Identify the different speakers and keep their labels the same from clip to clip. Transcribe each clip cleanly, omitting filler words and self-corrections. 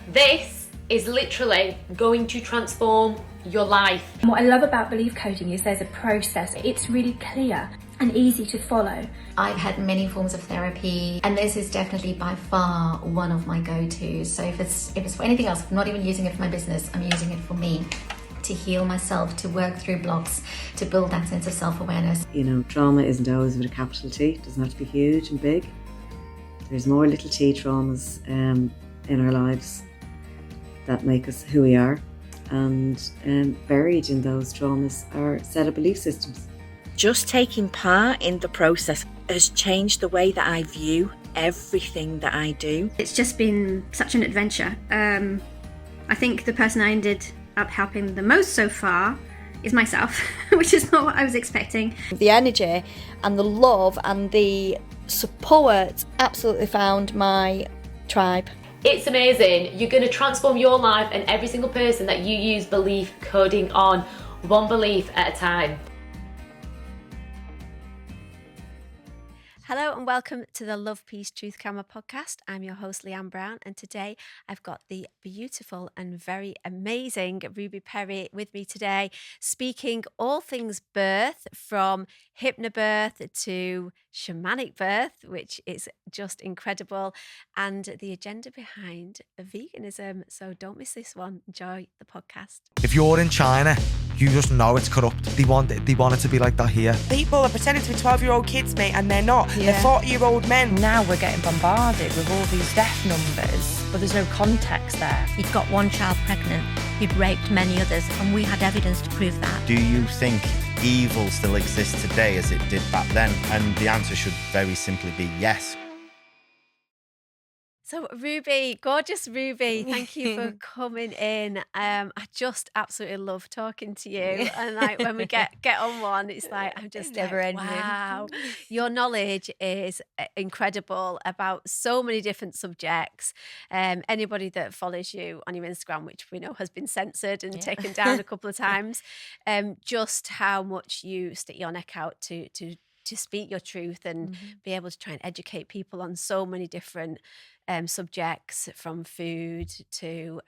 Speaker 1: This is literally going to transform your life.
Speaker 2: And what I love about belief coding is there's a process. It's really clear and easy to follow.
Speaker 3: I've had many forms of therapy, and this is definitely by far one of my go-tos. So if it's for anything else, I'm not even using it for my business, I'm using it for me, to heal myself, to work through blocks, to build that sense of self-awareness.
Speaker 4: You know, trauma isn't always with a capital T. It doesn't have to be huge and big. There's more little T traumas in our lives that make us who we are. And buried in those traumas are a set of belief systems.
Speaker 5: Just taking part in the process has changed the way that I view everything that I do.
Speaker 6: It's just been such an adventure. I think the person I ended up helping the most so far is myself, which is not what I was expecting.
Speaker 7: The energy and the love and the support absolutely found my tribe.
Speaker 1: It's amazing. You're going to transform your life and every single person that you use belief coding on, one belief at a time.
Speaker 8: Hello and welcome to the Love, Peace, Truth Camera podcast. I'm your host, Leanne Brown, and today I've got the beautiful and very amazing Ruby Perry with me today, speaking all things birth, from hypnobirth to shamanic birth, which is just incredible, and the agenda behind veganism. So don't miss this one. Enjoy the podcast.
Speaker 9: If you're in China, you just know it's corrupt. They want it to be like that here.
Speaker 10: People are pretending to be 12-year-old kids, mate, and they're not.
Speaker 11: Yeah.
Speaker 10: They're 40-year-old men.
Speaker 11: Now we're getting bombarded with all these death numbers, but there's no context there.
Speaker 12: He'd got one child pregnant, he'd raped many others, and we had evidence to prove that.
Speaker 13: Do you think evil still exists today as it did back then? And the answer should very simply be yes.
Speaker 8: So Ruby, gorgeous Ruby, thank you for coming in. I just absolutely love talking to you, and like when we get on one, it's like I'm just
Speaker 12: never
Speaker 8: like,
Speaker 12: ending.
Speaker 8: wow, your knowledge is incredible about so many different subjects. Anybody that follows you on your Instagram, which we know has been censored and taken down a couple of times, just how much you stick your neck out to speak your truth and be able to try and educate people on so many different subjects, from food to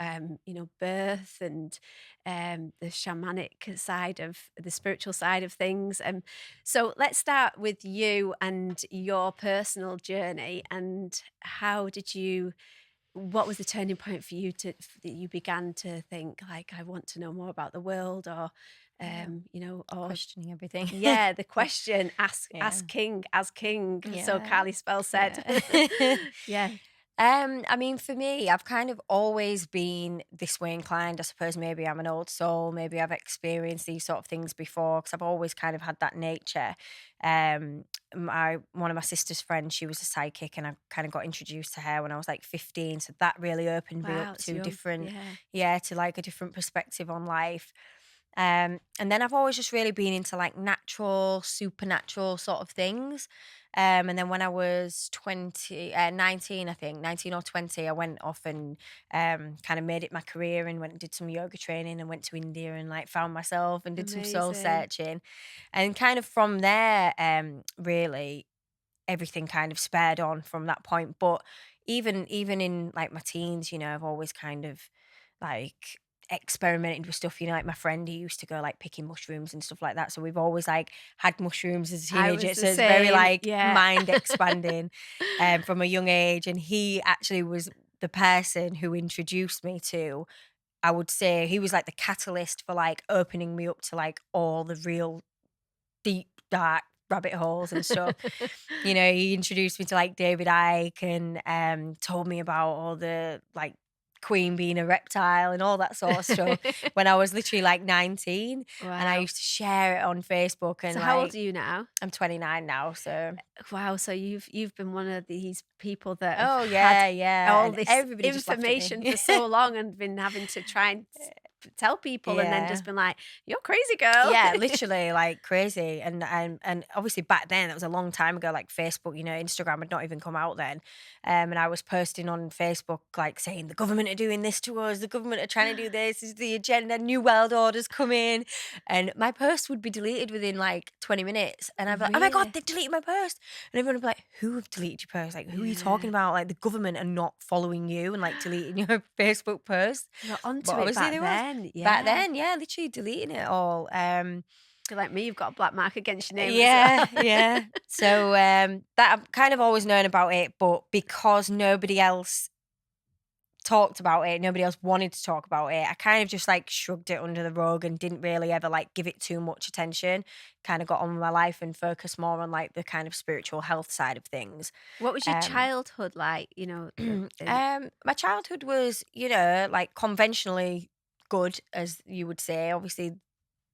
Speaker 8: birth and the shamanic side of the spiritual side of things. So let's start with you and your personal journey, and what was the turning point for you that you began to think like, I want to know more about the world, or or
Speaker 12: questioning everything.
Speaker 8: Yeah, the question, ask king as king.
Speaker 12: Yeah.
Speaker 8: So Carly Spell said. Yeah.
Speaker 12: I mean, for me, I've kind of always been this way inclined. I suppose maybe I'm an old soul. Maybe I've experienced these sort of things before, because I've always kind of had that nature. One of my sister's friends, she was a psychic, and I kind of got introduced to her when I was like 15. So that really opened me up to to like a different perspective on life. And then I've always just really been into like natural, supernatural sort of things. And then when I was 19 or 20, I went off and kind of made it my career and went and did some yoga training and went to India and like found myself and did some soul searching. And kind of from there, really everything kind of spurred on from that point. But even in like my teens, I've always kind of like experimented with stuff, like my friend who used to go like picking mushrooms and stuff like that, so we've always like had mushrooms as a teenager, so it's very like mind expanding from a young age. And he actually was the person who introduced me to, I would say he was like the catalyst for like opening me up to like all the real deep dark rabbit holes and stuff. He introduced me to like David Icke and told me about all the like Queen being a reptile and all that sort of stuff when I was literally like 19. Wow. And I used to share it on Facebook. And
Speaker 8: so how old are you now?
Speaker 12: I'm 29 now. So
Speaker 8: wow, so you've been one of these people that
Speaker 12: had all this
Speaker 8: information for so long and been having to try and tell people and then just been like, you're crazy, girl.
Speaker 12: Yeah, literally like crazy. And obviously back then, that was a long time ago, like Facebook, you know, Instagram had not even come out then. And I was posting on Facebook like saying the government are doing this to us, the government are trying to do this is the agenda, new world orders coming. And my post would be deleted within like 20 minutes. And I'd be like, oh my God, they've deleted my post. And everyone would be like, who have deleted your post? Like, who are you talking about? Like the government are not following you and like deleting your Facebook post.
Speaker 8: You're onto
Speaker 12: But
Speaker 8: it back then. Yeah.
Speaker 12: Back then, yeah, literally deleting it all.
Speaker 8: You're like me, you've got a black mark against your name.
Speaker 12: Yeah, yeah. So that I've kind of always known about it, but because nobody else talked about it, nobody else wanted to talk about it, I kind of just like shrugged it under the rug and didn't really ever like give it too much attention. Kind of got on with my life and focused more on like the kind of spiritual health side of things.
Speaker 8: What was your childhood like? You know,
Speaker 12: my childhood was, you know, like conventionally good, as you would say. Obviously,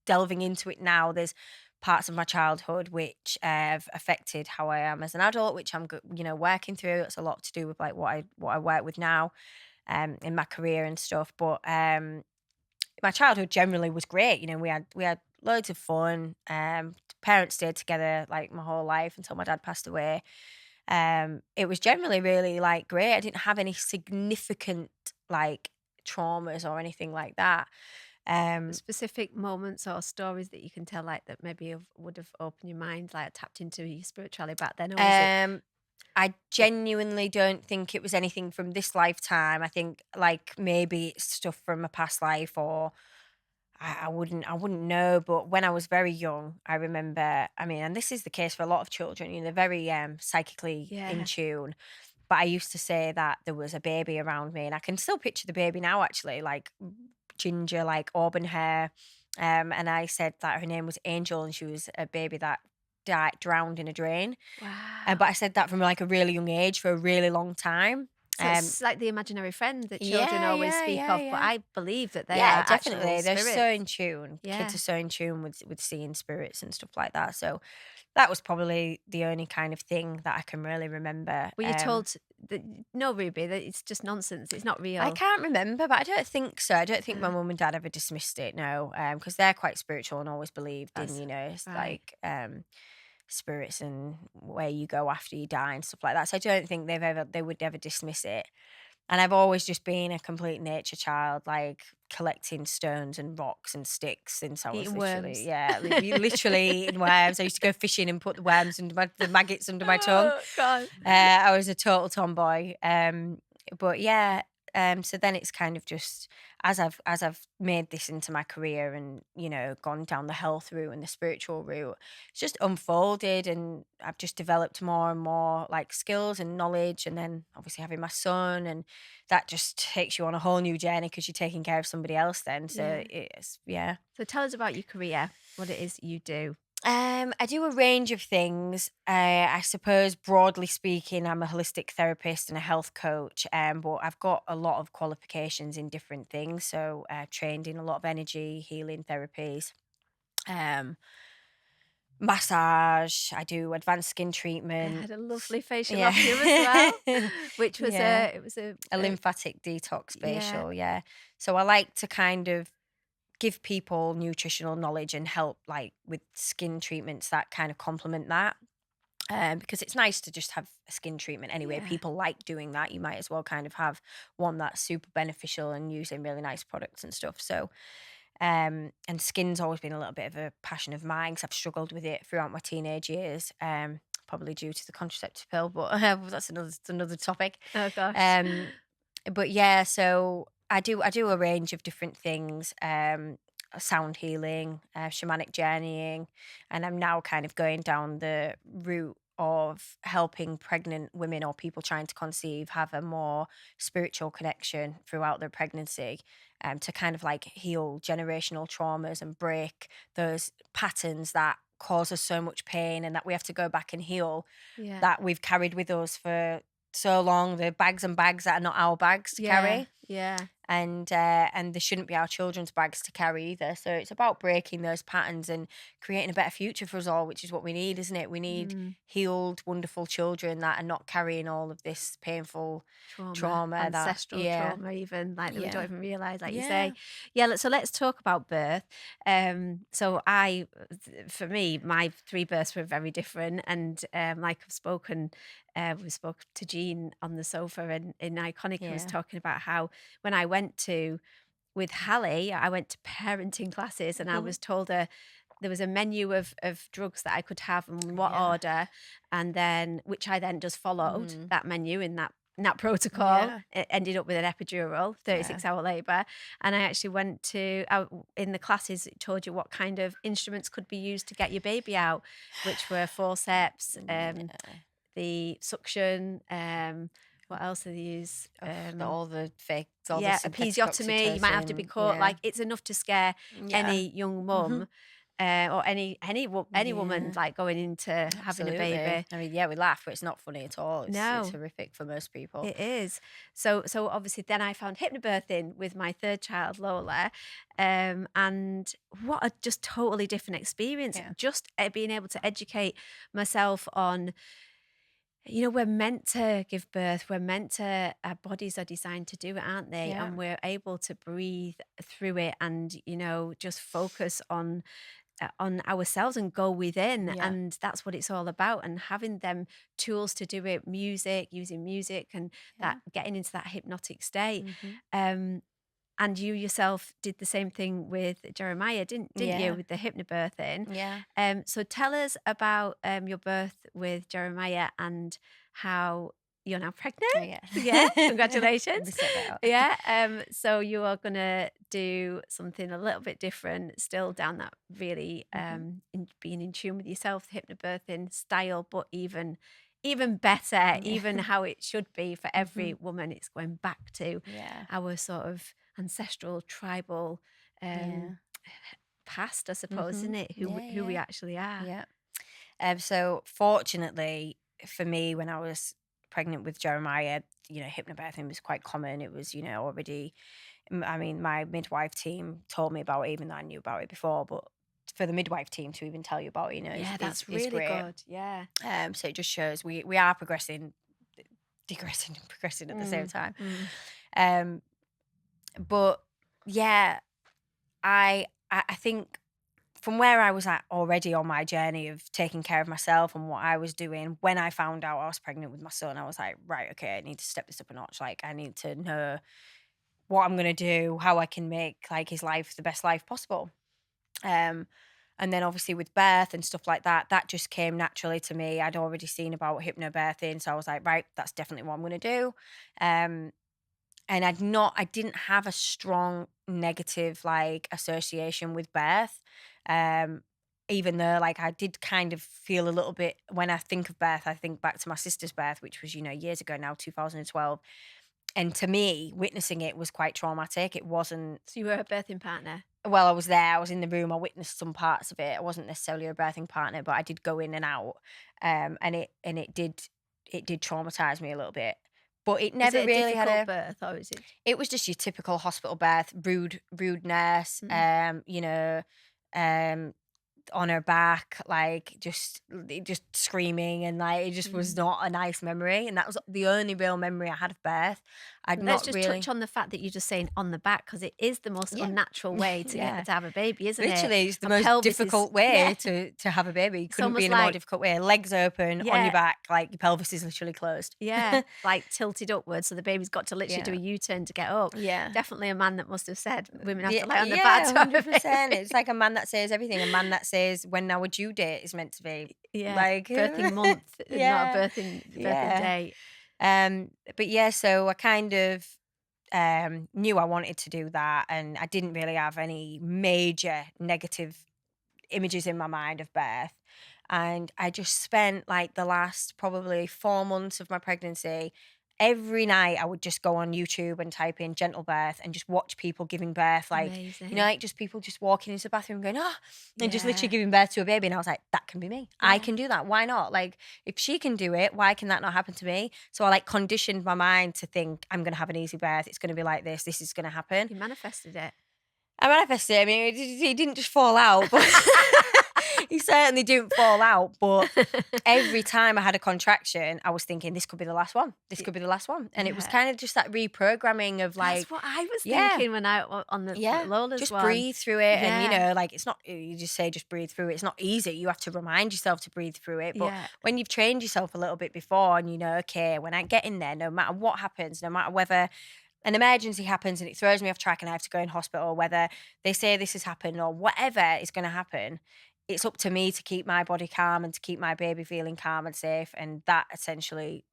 Speaker 12: delving into it now, there's parts of my childhood which have affected how I am as an adult, which I'm, you know, working through. It's a lot to do with like what I work with now, in my career and stuff. But my childhood generally was great. You know, we had loads of fun. Parents stayed together like my whole life until my dad passed away. It was generally really like great. I didn't have any significant like traumas or anything like that.
Speaker 8: Specific moments or stories that you can tell, like that maybe would have opened your mind, like tapped into your spirituality back then? Or was it...
Speaker 12: I genuinely don't think it was anything from this lifetime. I think like maybe it's stuff from a past life, or I wouldn't know. But when I was very young, I remember, I mean, and this is the case for a lot of children, you know, they're very psychically in tune. But I used to say that there was a baby around me, and I can still picture the baby now, actually, like ginger, like auburn hair. And I said that her name was Angel, and she was a baby that drowned in a drain.
Speaker 8: Wow.
Speaker 12: But I said that from like a really young age for a really long time.
Speaker 8: So it's like the imaginary friend that children always speak of, but I believe that they are
Speaker 12: definitely. They're
Speaker 8: spirits.
Speaker 12: so in tune. Kids are so in tune with seeing spirits and stuff like that. So that was probably the only kind of thing that I can really remember.
Speaker 8: Were you told that, no, Ruby, that it's just nonsense, it's not real?
Speaker 12: I can't remember, but I don't think so. I don't think my mum and dad ever dismissed it, no, because they're quite spiritual and always believed in, you know, it's like spirits and where you go after you die and stuff like that. So I don't think they would ever dismiss it. And I've always just been a complete nature child, like collecting stones and rocks and sticks since I was
Speaker 8: eating
Speaker 12: literally,
Speaker 8: worms.
Speaker 12: literally eating worms. I used to go fishing and put the worms and the maggots under my tongue.
Speaker 8: Oh, God.
Speaker 12: I was a total tomboy. But yeah, so then it's kind of just as I've made this into my career and, you know, gone down the health route and the spiritual route, it's just unfolded, and I've just developed more and more like skills and knowledge. And then obviously having my son, and that just takes you on a whole new journey because you're taking care of somebody else then. So it's, So
Speaker 8: tell us about your career, what it is you do.
Speaker 12: I do a range of things. I suppose, broadly speaking, I'm a holistic therapist and a health coach, but I've got a lot of qualifications in different things. So I've trained in a lot of energy healing therapies, massage. I do advanced skin treatment.
Speaker 8: I had a lovely facial off you as well, which was
Speaker 12: a
Speaker 8: a
Speaker 12: lymphatic detox facial. Yeah. So I like to kind of give people nutritional knowledge and help like with skin treatments that kind of complement that, because it's nice to just have a skin treatment anyway. People like doing that. You might as well kind of have one that's super beneficial and using really nice products and stuff. So and skin's always been a little bit of a passion of mine because I've struggled with it throughout my teenage years, probably due to the contraceptive pill, but that's another topic.
Speaker 8: Oh gosh.
Speaker 12: But yeah, so I do a range of different things, sound healing, shamanic journeying, and I'm now kind of going down the route of helping pregnant women or people trying to conceive have a more spiritual connection throughout their pregnancy, to kind of like heal generational traumas and break those patterns that cause us so much pain and that we have to go back and heal, that we've carried with us for so long, the bags and bags that are not our bags to carry.
Speaker 8: Yeah.
Speaker 12: and there shouldn't be our children's bags to carry either. So it's about breaking those patterns and creating a better future for us all, which is what we need, isn't it? We need healed, wonderful children that are not carrying all of this painful trauma,
Speaker 8: ancestral
Speaker 12: that,
Speaker 8: trauma, even like that we don't even realize, like you
Speaker 12: Yeah.
Speaker 8: say. So let's talk about birth. So for me, my 3 births were very different, and like I've spoken. We spoke to Jean on the sofa in Iconic. I was talking about how when I went with Hallie, I went to parenting classes, and I was told there was a menu of drugs that I could have and what order, and then which I then just followed that menu in that protocol. It ended up with an epidural, 36-hour labour, and I actually went to in the classes. It told you what kind of instruments could be used to get your baby out, which were forceps, the suction. What else do they use?
Speaker 12: All the fake,
Speaker 8: a episiotomy. You might have to be caught. Like, it's enough to scare any young mum. Or any woman like going into having a baby.
Speaker 12: I mean, we laugh, but it's not funny at all. It's horrific for most people.
Speaker 8: It is. So obviously then I found hypnobirthing with my 3rd child, Lola, and what a just totally different experience. Just being able to educate myself on, we're meant to give birth. We're meant to, our bodies are designed to do it, aren't they?
Speaker 12: Yeah.
Speaker 8: And we're able to breathe through it and, just focus on ourselves and go within. And that's what it's all about. And having them tools to do it, using music and that getting into that hypnotic state. And you yourself did the same thing with Jeremiah, didn't you, with the hypnobirthing?
Speaker 12: Yeah.
Speaker 8: So tell us about your birth with Jeremiah and how you're now pregnant. Yeah. Congratulations. So you are going to do something a little bit different, still down that really being in tune with yourself, the hypnobirthing style, but even better, even how it should be for every woman. It's going back to our sort of ancestral tribal past, I suppose, isn't it? Who we actually are.
Speaker 12: So fortunately for me, when I was pregnant with Jeremiah, hypnobirthing was quite common. It was, already, I mean, my midwife team told me about it, even though I knew about it before, but for the midwife team to even tell you about it,
Speaker 8: that's
Speaker 12: really
Speaker 8: great.
Speaker 12: Good.
Speaker 8: Yeah.
Speaker 12: So it just shows we are progressing, digressing and progressing at the same time. But I think from where I was at already on my journey of taking care of myself and what I was doing, when I found out I was pregnant with my son, I was like, right, okay, I need to step this up a notch. Like, I need to know what I'm going to do, how I can make like his life the best life possible. And then obviously with birth and stuff like that, that just came naturally to me. I'd already seen about hypnobirthing, so I was like, right, that's definitely what I'm going to do. And I didn't have a strong negative like association with birth. Even though like I did kind of feel a little bit, when I think of birth, I think back to my sister's birth, which was, years ago now, 2012. And to me, witnessing it was quite traumatic. It wasn't.
Speaker 8: So you were a birthing partner?
Speaker 12: Well, I was there. I was in the room. I witnessed some parts of it. I wasn't necessarily a birthing partner, but I did go in and out. And it did traumatize me a little bit. But it never really had a
Speaker 8: birth, or is it?
Speaker 12: It was just your typical hospital birth, rude nurse, on her back, like just screaming, and like it just was not a nice memory. And that was the only real memory I had of birth.
Speaker 8: Let's just touch on the fact that you're just saying on the back, because it is the most unnatural way to get to have a baby, isn't
Speaker 12: Literally, it's the most difficult way to have a baby. It couldn't be in a more difficult way. Legs open, on your back, like your pelvis is literally closed.
Speaker 8: Yeah, like tilted upwards, so the baby's got to literally do a U-turn to get up.
Speaker 12: Yeah.
Speaker 8: Definitely a man that must have said women have to lie on their back.
Speaker 12: 100%. It's like a man that says everything. A man that says when our due date is meant to be.
Speaker 8: Yeah,
Speaker 12: like
Speaker 8: birthing month, not a birthing date.
Speaker 12: But so I kind of knew I wanted to do that, and I didn't really have any major negative images in my mind of birth. And I just spent like the last probably 4 months of my pregnancy every night I would just go on YouTube and type in gentle birth and just watch people giving birth. Like,
Speaker 8: Amazing.
Speaker 12: you know, like just people just walking into the bathroom going, and just literally
Speaker 8: Yeah.
Speaker 12: giving birth to a baby. And I was like, that can be me. I
Speaker 8: Yeah.
Speaker 12: can do that. Why not? Like, if she can do it, why can that not happen to me? So I like conditioned my mind to think I'm going to have an easy birth. It's going to be like this. This is going to happen.
Speaker 8: You manifested it.
Speaker 12: I manifested it. I mean, it didn't just fall out, but he certainly didn't fall out. But every time I had a contraction, I was thinking, this could be the last one. This could be the last one. And it was
Speaker 8: Yeah.
Speaker 12: kind of just that reprogramming of like,
Speaker 8: That's what I was
Speaker 12: yeah.
Speaker 8: thinking when I on the Lola's
Speaker 12: just
Speaker 8: one.
Speaker 12: breathe through it. And, you
Speaker 8: Yeah.
Speaker 12: know, like it's not, you just say, just breathe through it. It's not easy. You have to remind yourself to breathe through it. But
Speaker 8: Yeah.
Speaker 12: when you've trained yourself a little bit before and you know, okay, when I get in there, no matter what happens, no matter whether an emergency happens and it throws me off track and I have to go in hospital, whether they say this has happened or whatever is going to happen, it's up to me to keep my body calm and to keep my baby feeling calm and safe. And that essentially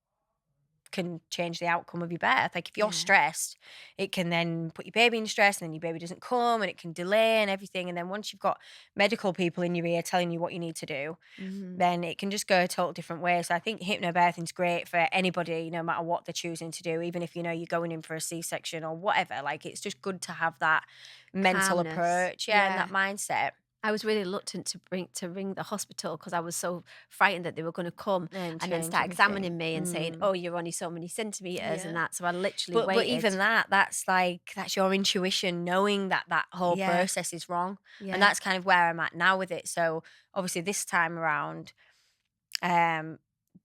Speaker 12: can change the outcome of your birth. Like if you're stressed, it can then put your baby in stress and then your baby doesn't come and it can delay and everything. And then once you've got medical people in your ear telling you what you need to do, then it can just go a total different way. So I think hypnobirthing's great for anybody, no matter what they're choosing to do, even if you know you're going in for a C-section or whatever. Like it's just good to have that mental
Speaker 8: Calmness.
Speaker 12: approach, and that mindset.
Speaker 8: I was really reluctant to ring the hospital because I was so frightened that they were going to come and then
Speaker 12: change
Speaker 8: start
Speaker 12: everything.
Speaker 8: examining me and saying, "Oh, you're only so many centimeters," and that. So I literally
Speaker 12: But
Speaker 8: waited.
Speaker 12: even that's your intuition knowing that whole
Speaker 8: Yeah.
Speaker 12: process is wrong.
Speaker 8: Yeah.
Speaker 12: And that's kind of where I'm at now with it. So obviously this time around, the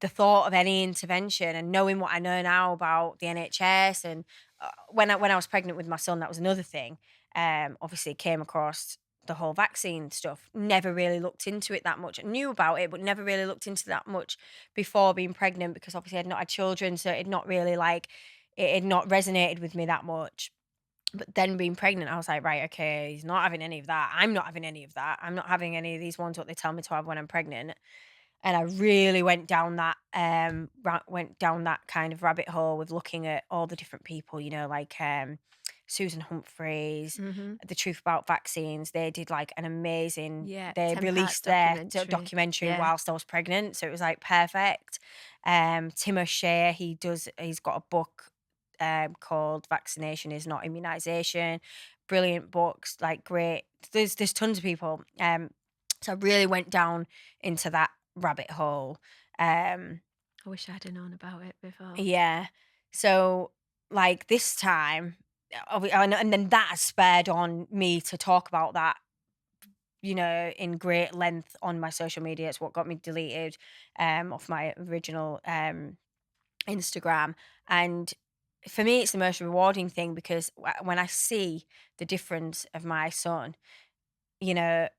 Speaker 12: thought of any intervention and knowing what I know now about the NHS and when I was pregnant with my son, that was another thing. Obviously came across the whole vaccine stuff. Never really looked into it that much. I knew about it, but never really looked into that much before being pregnant because obviously I'd not had children, so it had not really it had not resonated with me that much. But then being pregnant, I was like, right, okay, he's not having any of that. I'm not having any of that. I'm not having any of these ones what they tell me to have when I'm pregnant. And I really went down that kind of rabbit hole with looking at all the different people, you know, like Susan Humphreys, The Truth About Vaccines. They did like an amazing, they
Speaker 8: 10-part
Speaker 12: released their
Speaker 8: documentary.
Speaker 12: documentary whilst I was pregnant. So it was like perfect. Tim O'Shea, he's got a book called Vaccination is Not Immunization. Brilliant books, like great. There's tons of people. So I really went down into that rabbit hole.
Speaker 8: I wish I'd have known about it before.
Speaker 12: Yeah. So like this time, and then that has spurred on me to talk about that, you know, in great length on my social media. It's what got me deleted off my original Instagram. And for me, it's the most rewarding thing because when I see the difference of my son, you know,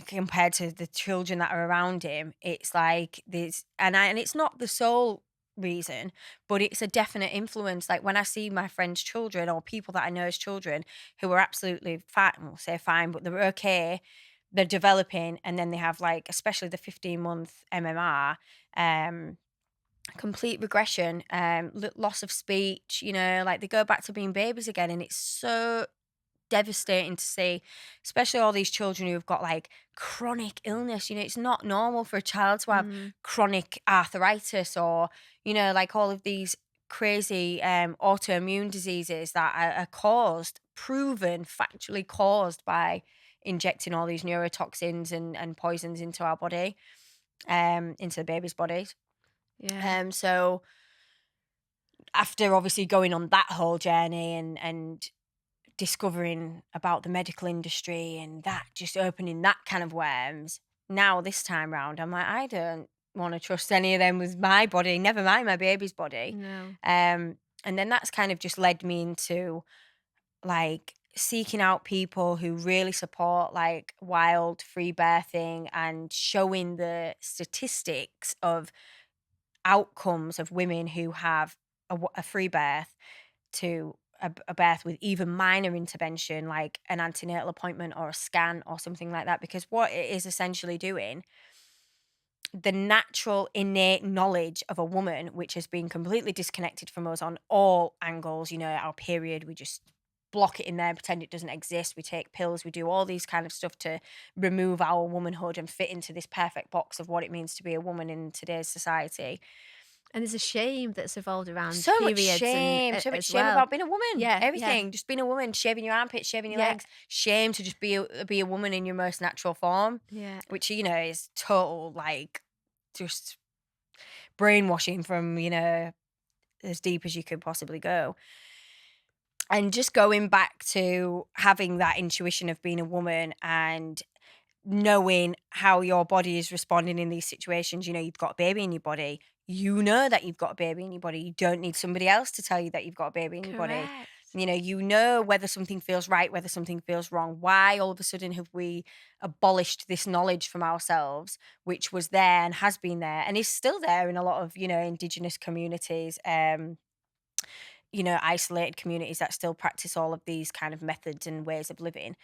Speaker 12: compared to the children that are around him, it's like this, and it's not the sole reason, but it's a definite influence. Like when I see my friends' children or people that I know as children who are absolutely fine, we'll say fine, but they're okay, they're developing, and then they have like, especially the 15-month MMR, complete regression, loss of speech, you know, like they go back to being babies again, and it's so devastating to see, especially all these children who have got like chronic illness. You know, it's not normal for a child to have chronic arthritis or, you know, like all of these crazy autoimmune diseases that are proven, factually caused by injecting all these neurotoxins and poisons into our body, into the baby's bodies.
Speaker 8: Yeah.
Speaker 12: So after obviously going on that whole journey and discovering about the medical industry and that just opening that can of worms, now this time round I'm like, I don't want to trust any of them with my body, never mind my baby's body.
Speaker 8: No.
Speaker 12: And then that's kind of just led me into like seeking out people who really support like wild free birthing and showing the statistics of outcomes of women who have a free birth to a birth with even minor intervention like an antenatal appointment or a scan or something like that. Because what it is essentially doing, the natural innate knowledge of a woman, which has been completely disconnected from us on all angles, you know, our period, we just block it in there, pretend it doesn't exist, we take pills, we do all these kind of stuff to remove our womanhood and fit into this perfect box of what it means to be a woman in today's society.
Speaker 8: And there's a shame that's evolved around
Speaker 12: So much
Speaker 8: periods
Speaker 12: shame,
Speaker 8: and,
Speaker 12: so much
Speaker 8: as
Speaker 12: shame
Speaker 8: well.
Speaker 12: about being a woman.
Speaker 8: Yeah,
Speaker 12: Everything, just being a woman, shaving your armpits, shaving your legs. Shame to just be a woman in your most natural form.
Speaker 8: Yeah.
Speaker 12: Which, you know, is total, like, just brainwashing from, you know, as deep as you could possibly go. And just going back to having that intuition of being a woman and knowing how your body is responding in these situations. You know, you've got a baby in your body. You know that you've got a baby in your body. You don't need somebody else to tell you that you've got a baby in your body. You know whether something feels right, whether something feels wrong. Why all of a sudden have we abolished this knowledge from ourselves, which was there and has been there and is still there in a lot of, you know, Indigenous communities, you know, isolated communities that still practice all of these kind of methods and ways of living.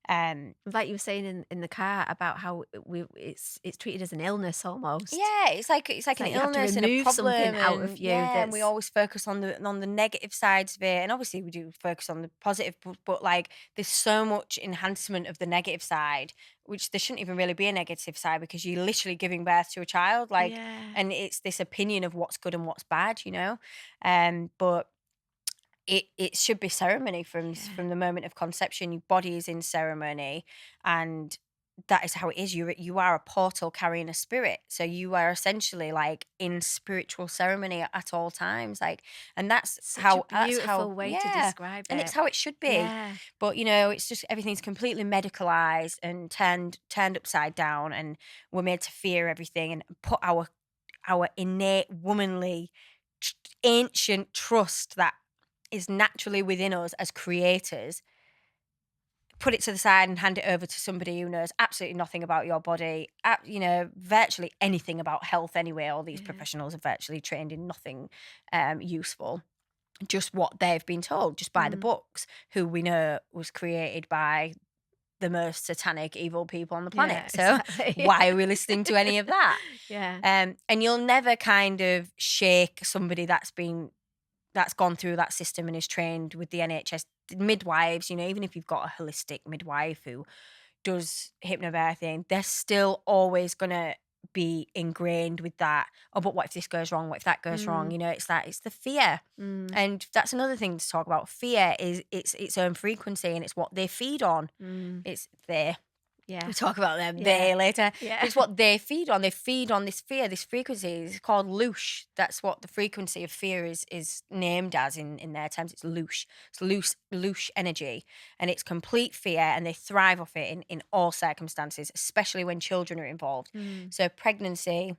Speaker 8: Like you were saying in the car about how it's treated as an illness almost.
Speaker 12: Yeah, it's like an illness and a problem
Speaker 8: something out of you.
Speaker 12: Yeah, and we always focus on the negative sides of it, and obviously we do focus on the positive, but like there's so much enhancement of the negative side, which there shouldn't even really be a negative side because you're literally giving birth to a child, like, and it's this opinion of what's good and what's bad, you know, but. It should be ceremony from the moment of conception. Your body is in ceremony, and that is how it is. You are a portal carrying a spirit, so you are essentially like in spiritual ceremony at all times. Like, and that's
Speaker 8: Such
Speaker 12: how
Speaker 8: a beautiful way to describe it.
Speaker 12: and it's how it should be.
Speaker 8: Yeah.
Speaker 12: But you know, it's just everything's completely medicalized and turned upside down, and we're made to fear everything and put our innate womanly ancient trust that is naturally within us as creators, put it to the side and hand it over to somebody who knows absolutely nothing about your body, you know, virtually anything about health anyway. All these professionals are virtually trained in nothing useful, just what they've been told, just by the books, who we know was created by the most satanic, evil people on the planet. So why are we listening to any of that?
Speaker 8: Yeah.
Speaker 12: And you'll never kind of shake somebody that's gone through that system and is trained with the NHS midwives, you know, even if you've got a holistic midwife who does hypnobirthing, they're still always going to be ingrained with that. Oh, but what if this goes wrong? What if that goes wrong? You know, it's the fear. And that's another thing to talk about. Fear is its own frequency, and it's what they feed on. It's there.
Speaker 8: Yeah.
Speaker 12: We talk about them there later.
Speaker 8: Yeah.
Speaker 12: It's what they feed on. They feed on this fear, this frequency. It's called loosh. That's what the frequency of fear is named as in their terms. It's loosh. It's loosh energy. And it's complete fear, and they thrive off it in all circumstances, especially when children are involved. So pregnancy,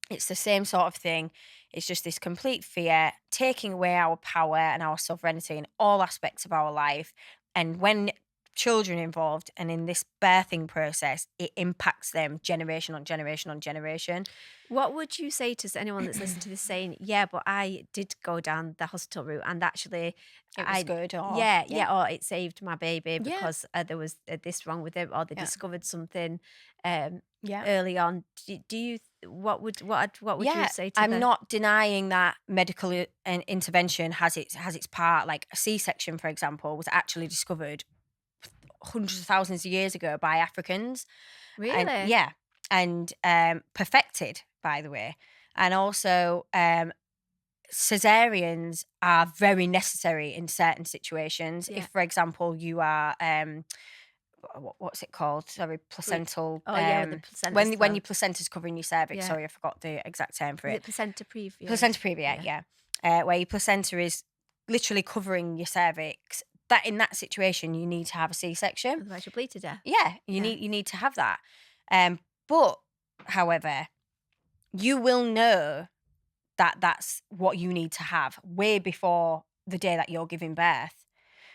Speaker 12: it's the same sort of thing. It's just this complete fear, taking away our power and our sovereignty in all aspects of our life. And when children involved and in this birthing process, it impacts them generation on generation on generation.
Speaker 8: What would you say to anyone that's listening to this saying, yeah, but I did go down the hospital route and actually
Speaker 12: it was good, or
Speaker 8: or it saved my baby because there was this wrong with it, or they discovered something early on. What would you say to
Speaker 12: I'm not denying that medical intervention has its part. Like a C-section, for example, was actually discovered hundreds of thousands of years ago by Africans.
Speaker 8: Really?
Speaker 12: And perfected, by the way. And also cesareans are very necessary in certain situations. If, for example, you are what's it called? Sorry, placental.
Speaker 8: The placenta.
Speaker 12: When your placenta's covering your cervix. Sorry, I forgot the exact term for it.
Speaker 8: Placenta previa.
Speaker 12: Placenta previa, where your placenta is literally covering your cervix. That in that situation, you need to have a C-section.
Speaker 8: Otherwise, you'll bleed to death.
Speaker 12: Yeah, you need to have that. But, however, you will know that that's what you need to have way before the day that you're giving birth.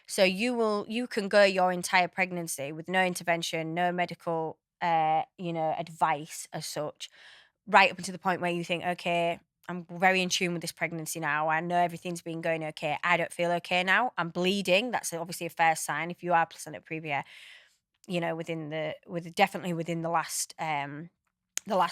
Speaker 12: So you can go your entire pregnancy with no intervention, no medical, advice as such, right up until the point where you think, okay, I'm very in tune with this pregnancy now. I know everything's been going okay. I don't feel okay now. I'm bleeding. That's obviously a first sign. If you are placenta previa, you know, definitely within the last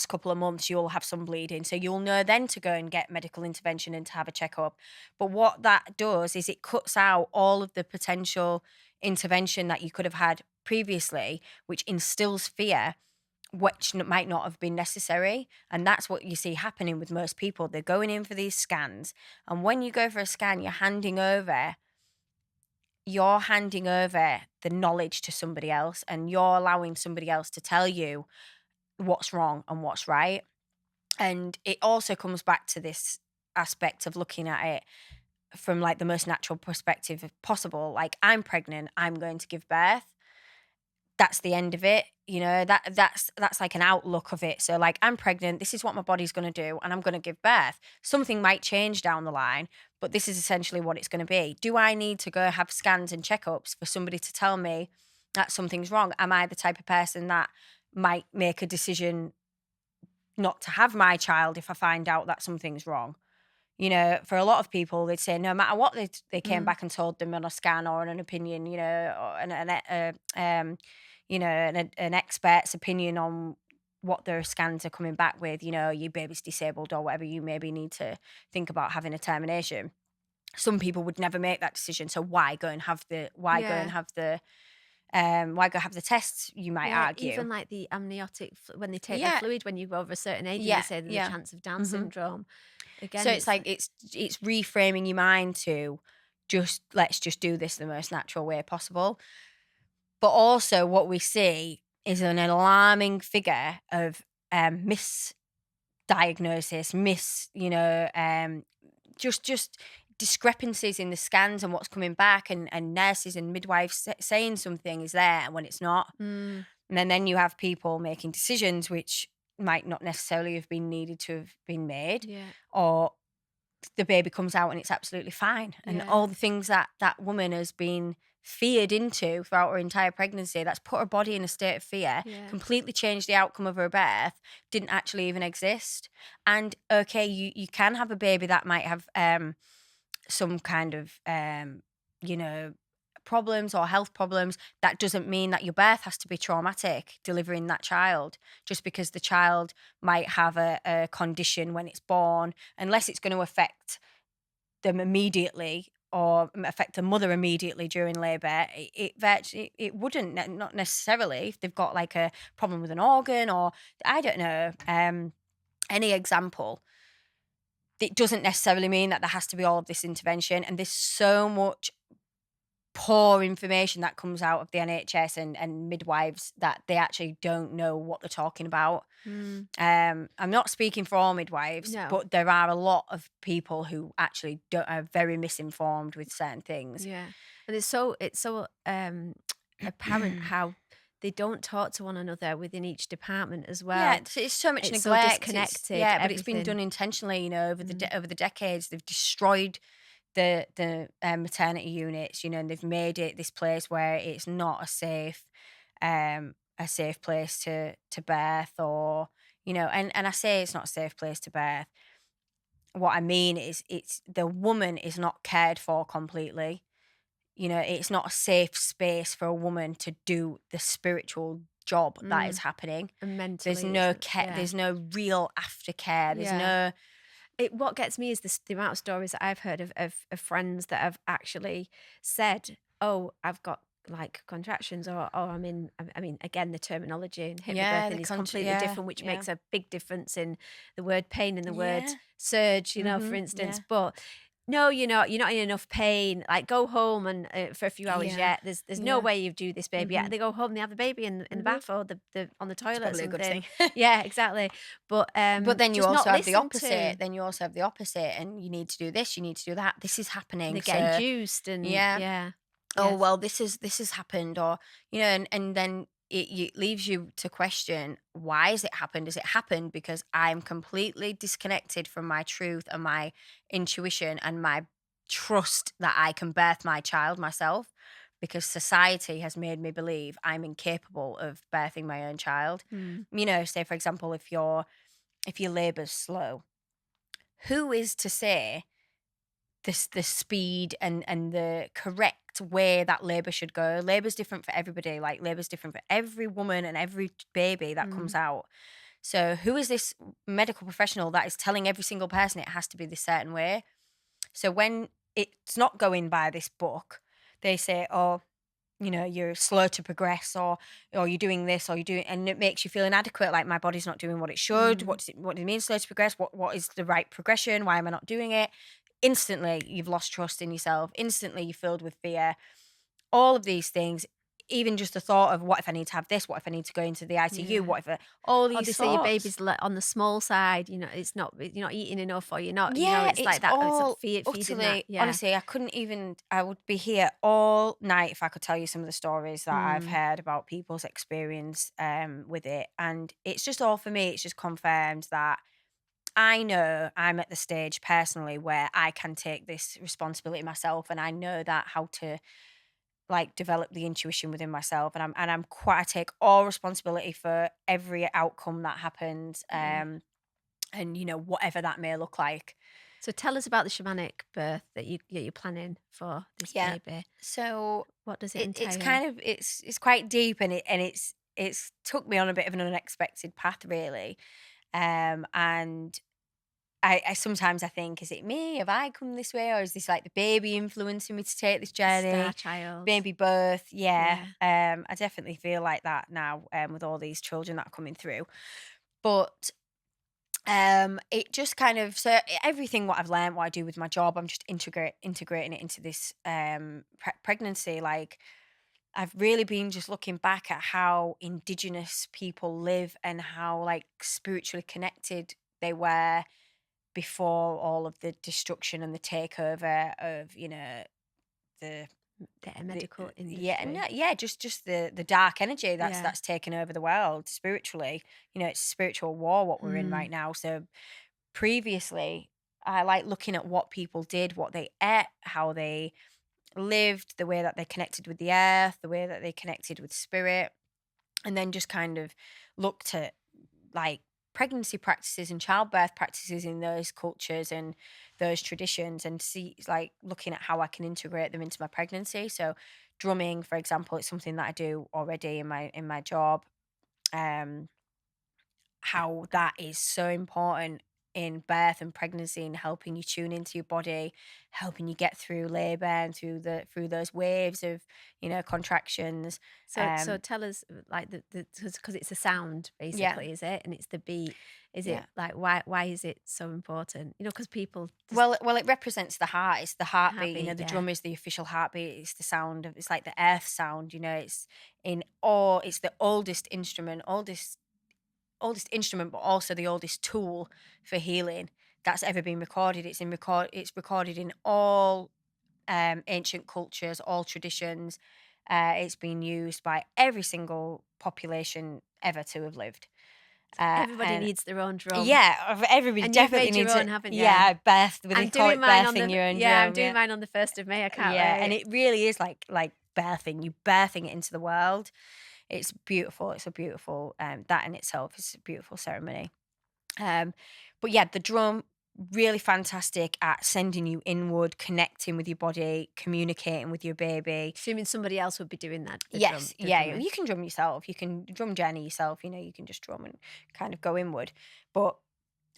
Speaker 12: couple of months, you'll have some bleeding. So you'll know then to go and get medical intervention and to have a checkup. But what that does is it cuts out all of the potential intervention that you could have had previously, which instills fear which might not have been necessary. And that's what you see happening with most people. They're going in for these scans. And when you go for a scan, you're handing over the knowledge to somebody else, and you're allowing somebody else to tell you what's wrong and what's right. And it also comes back to this aspect of looking at it from like the most natural perspective possible. Like, I'm pregnant, I'm going to give birth. That's the end of it. You know, that's like an outlook of it. So like, I'm pregnant, this is what my body's going to do, and I'm going to give birth. Something might change down the line, but this is essentially what it's going to be. Do I need to go have scans and checkups for somebody to tell me that something's wrong? Am I the type of person that might make a decision not to have my child if I find out that something's wrong? You know, for a lot of people, they'd say no matter what they came back and told them on a scan or on an opinion, you know, or an expert's opinion on what their scans are coming back with, you know, your baby's disabled or whatever, you maybe need to think about having a termination. Some people would never make that decision. So why go and have the tests, you might argue.
Speaker 8: Even like the amniotic, when they take the fluid, when you go over a certain age, they say there's a chance of Down syndrome. Again,
Speaker 12: so it's like it's reframing your mind to let's just do this the most natural way possible. But also what we see is an alarming figure of misdiagnosis, just discrepancies in the scans and what's coming back, and nurses and midwives saying something is there when it's not. And then you have people making decisions which might not necessarily have been needed to have been made, or the baby comes out and it's absolutely fine. And all the things that woman has been feared into throughout her entire pregnancy, that's put her body in a state of fear, completely changed the outcome of her birth, didn't actually even exist. And okay, you can have a baby that might have some kind of problems or health problems. That doesn't mean that your birth has to be traumatic, delivering that child, just because the child might have a condition when it's born, unless it's going to affect them immediately or affect a mother immediately during labour. It wouldn't, not necessarily, if they've got like a problem with an organ or I don't know, any example. It doesn't necessarily mean that there has to be all of this intervention. And there's so much poor information that comes out of the NHS and midwives that they actually don't know what they're talking about. I'm not speaking for all midwives, but there are a lot of people who actually are very misinformed with certain things.
Speaker 8: Yeah, and it's so apparent how they don't talk to one another within each department as well.
Speaker 12: Yeah, it's so much neglect.
Speaker 8: So disconnected.
Speaker 12: But it's been done intentionally. You know, over the decades, they've destroyed the maternity units. You know, and they've made it this place where it's not a safe place to birth, or you know. And I say it's not a safe place to birth. What I mean is, it's the woman is not cared for completely. You know, it's not a safe space for a woman to do the spiritual job that is happening.
Speaker 8: And mentally,
Speaker 12: there's no care. There's no real aftercare. There's no.
Speaker 8: What gets me is the amount of stories that I've heard of friends that have actually said, "Oh, I've got like contractions," or "Oh, I mean, again, the terminology in hypnobirthing is completely different, which makes a big difference in the word pain and the word surge. You know, for instance, but. No, you're not in enough pain. Like, go home and for a few hours yet. There's no way you do this baby yet. They go home, they have the baby in the bath or the on the toilet.
Speaker 12: That's probably a good thing.
Speaker 8: Yeah, exactly. But
Speaker 12: then you also have the opposite. Then you also have the opposite, and you need to do this, you need to do that. This is happening.
Speaker 8: They get induced and
Speaker 12: Oh well, this has happened, or you know, and then it leaves you to question, why has it happened? Has it happened because I'm completely disconnected from my truth and my intuition and my trust that I can birth my child myself? Because society has made me believe I'm incapable of birthing my own child. You know, say for example, if your labour's slow, who is to say the speed and the correct way that labour should go? Labour's different for everybody. Like, labour's different for every woman and every baby that comes out. So who is this medical professional that is telling every single person it has to be this certain way? So when it's not going by this book, they say, oh, you're slow to progress, or you're doing this, or you're doing, and it makes you feel inadequate, like my body's not doing what it should. What do you mean slow to progress? What is the right progression? Why am I not doing it? Instantly you've lost trust in yourself. Instantly you're filled with fear. All of these things, even just the thought of what if I need to have this, what if I need to go into the ICU, what if all these
Speaker 8: Obviously
Speaker 12: thoughts.
Speaker 8: your baby's on the small side, it's not, you're not eating enough, or you're not,
Speaker 12: Yeah,
Speaker 8: it's like that.
Speaker 12: all
Speaker 8: It's feeding
Speaker 12: utterly,
Speaker 8: that. Yeah.
Speaker 12: honestly, I would be here all night if I could tell you some of the stories that I've heard about people's experience with it. And it's just all, for me, it's just confirmed that I know I'm at the stage personally where I can take this responsibility myself, and I know that how to like develop the intuition within myself, and I take all responsibility for every outcome that happens, and whatever that may look like.
Speaker 8: So tell us about the shamanic birth that you're planning for this baby.
Speaker 12: So
Speaker 8: what does it entail?
Speaker 12: It's kind of it's quite deep, and it's took me on a bit of an unexpected path, really, and I sometimes I think, is it me? Have I come this way, or is this like the baby influencing me to take this journey?
Speaker 8: Star child.
Speaker 12: Baby birth, yeah. I definitely feel like that now, with all these children that are coming through. But it just kind of, so everything what I've learned, what I do with my job, I'm just integrating it into this pregnancy. Like, I've really been just looking back at how Indigenous people live and how like spiritually connected they were before all of the destruction and the takeover of the
Speaker 8: medical industry.
Speaker 12: Just the dark energy that's taken over the world spiritually. It's spiritual war what we're in right now. So previously, I like looking at what people did, what they ate, how they lived, the way that they connected with the earth, the way that they connected with spirit, and then just kind of looked at like pregnancy practices and childbirth practices in those cultures and those traditions, and see, like, looking at how I can integrate them into my pregnancy. So drumming, for example, it's something that I do already in my job. How that is so important in birth and pregnancy, and helping you tune into your body, helping you get through labor and through those waves of contractions.
Speaker 8: So tell us, like, because it's a sound basically, is it? And it's the beat. Is it like, why is it so important? Because people
Speaker 12: well, it represents the heart. It's the heartbeat. The drum is the official heartbeat. It's the sound of, it's like the earth sound. It's it's the oldest instrument, but also the oldest tool for healing that's ever been recorded. It's recorded in all ancient cultures, all traditions. It's been used by every single population ever to have lived.
Speaker 8: Everybody needs their own drum.
Speaker 12: Yeah, everybody
Speaker 8: and
Speaker 12: definitely
Speaker 8: you've made
Speaker 12: needs
Speaker 8: your own,
Speaker 12: it.
Speaker 8: haven't you?
Speaker 12: Yeah,
Speaker 8: I'm doing mine on
Speaker 12: birthing your own drum.
Speaker 8: Yeah, I'm doing mine on the 1st of May. I can't wait.
Speaker 12: And it really is like birthing. You're birthing it into the world. It's beautiful. It's a beautiful, that in itself is a beautiful ceremony. But yeah, the drum, really fantastic at sending you inward, connecting with your body, communicating with your baby.
Speaker 8: Assuming somebody else would be doing that.
Speaker 12: Yes, drumming. You can drum yourself. You can drum journey yourself. You can just drum and kind of go inward. But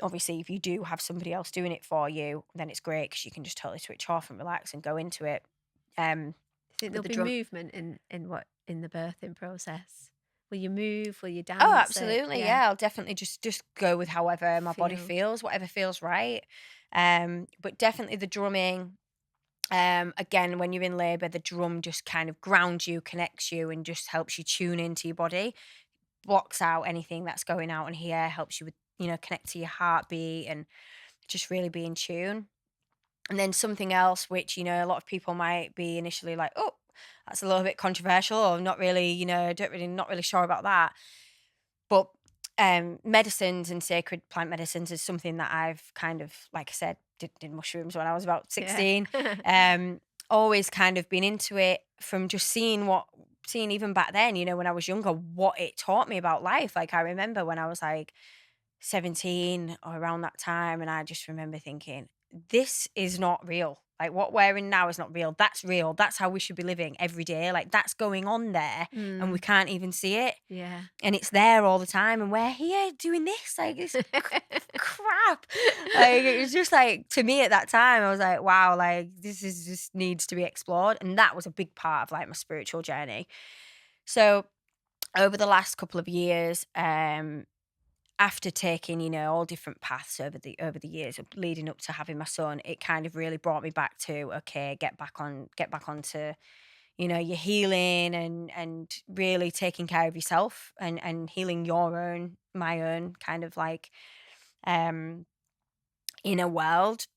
Speaker 12: obviously, if you do have somebody else doing it for you, then it's great because you can just totally switch off and relax and go into it.
Speaker 8: Do you think there'll be movement in the birthing process? Will you move? Will you dance?
Speaker 12: Oh, absolutely. Yeah, I'll definitely just go with however my body feels, whatever feels right. But definitely the drumming. Again, when you're in labour, the drum just kind of grounds you, connects you, and just helps you tune into your body. Blocks out anything that's going out in here. Helps you with connect to your heartbeat and just really be in tune. And then something else, which a lot of people might be initially like, oh, that's a little bit controversial, or not really, not really sure about that. But medicines and sacred plant medicines is something that I've kind of, like I said, did mushrooms when I was about 16. Always kind of been into it from just seeing even back then, when I was younger, what it taught me about life. Like, I remember when I was like 17 or around that time, and I just remember thinking, this is not real. Like what we're in now is not real. That's real. That's how we should be living every day. Like that's going on there and we can't even see it.
Speaker 8: Yeah.
Speaker 12: And it's there all the time. And we're here doing this. Like it's crap. Like it was just like, to me at that time, I was like, wow, like this is just needs to be explored. And that was a big part of like my spiritual journey. So over the last couple of years, after taking, you know, all different paths over the years of leading up to having my son, it kind of really brought me back to, okay, get back onto, you know, your healing and really taking care of yourself and healing my own kind of like inner world.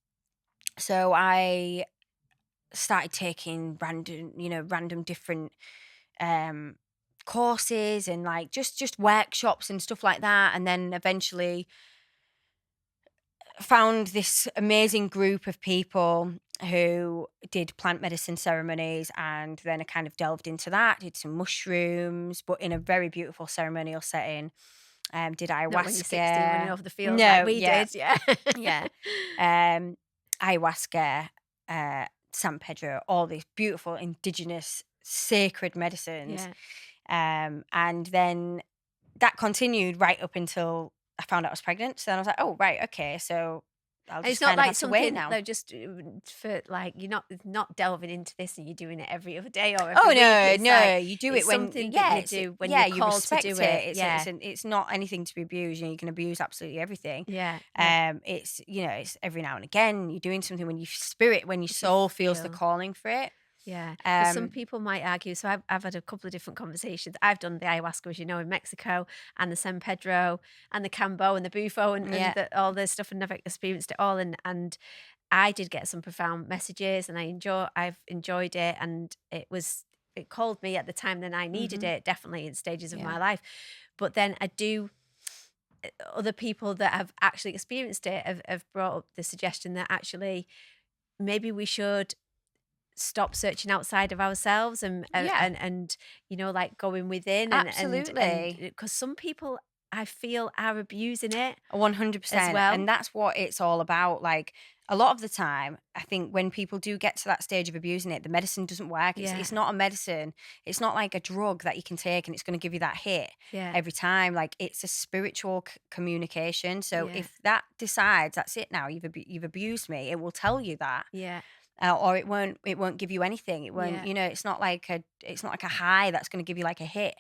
Speaker 12: So I started taking random different courses and like just workshops and stuff like that, and then eventually found this amazing group of people who did plant medicine ceremonies, and then I kind of delved into that, did some mushrooms, but in a very beautiful ceremonial setting. Did ayahuasca.
Speaker 8: Not when you're 16 running over the fields like we did,
Speaker 12: yeah. Ayahuasca, San Pedro, all these beautiful indigenous sacred medicines. And then that continued right up until I found out I was pregnant. So then I was like, oh, right, okay, so I'll just
Speaker 8: it's not
Speaker 12: kind of
Speaker 8: like
Speaker 12: have to wait
Speaker 8: something
Speaker 12: now.
Speaker 8: though, just for like you're not delving into this and you're doing it every other day or every
Speaker 12: Oh
Speaker 8: week. It's
Speaker 12: no,
Speaker 8: like,
Speaker 12: you do
Speaker 8: it's
Speaker 12: it when
Speaker 8: something that you do when you're
Speaker 12: you
Speaker 8: called
Speaker 12: respect
Speaker 8: to do
Speaker 12: it.
Speaker 8: it.
Speaker 12: It's not anything to be abused. You know, you can abuse absolutely everything.
Speaker 8: Yeah.
Speaker 12: It's, you know, it's every now and again you're doing something when your soul feels the calling for it.
Speaker 8: Yeah, because some people might argue. So I've had a couple of different conversations. I've done the ayahuasca, as you know, in Mexico, and the San Pedro, and the Cambo, and the Bufo, and all this stuff, and I've experienced it all. And I did get some profound messages, and I've enjoyed it, and it called me at the time that I needed it, definitely in stages of my life. But then other people that have actually experienced it have brought up the suggestion that actually maybe we should stop searching outside of ourselves and you know, like going within.
Speaker 12: Absolutely.
Speaker 8: Because some people I feel are abusing it
Speaker 12: 100%.
Speaker 8: as well.
Speaker 12: And that's what it's all about. Like a lot of the time, I think when people do get to that stage of abusing it, the medicine doesn't work. It's not a medicine. It's not like a drug that you can take and it's going to give you that hit every time. Like it's a spiritual communication. So if that decides that's it now, you've abused me, it will tell you that. Or it won't give you anything. It won't, you know, it's not like a high that's going to give you like a hit.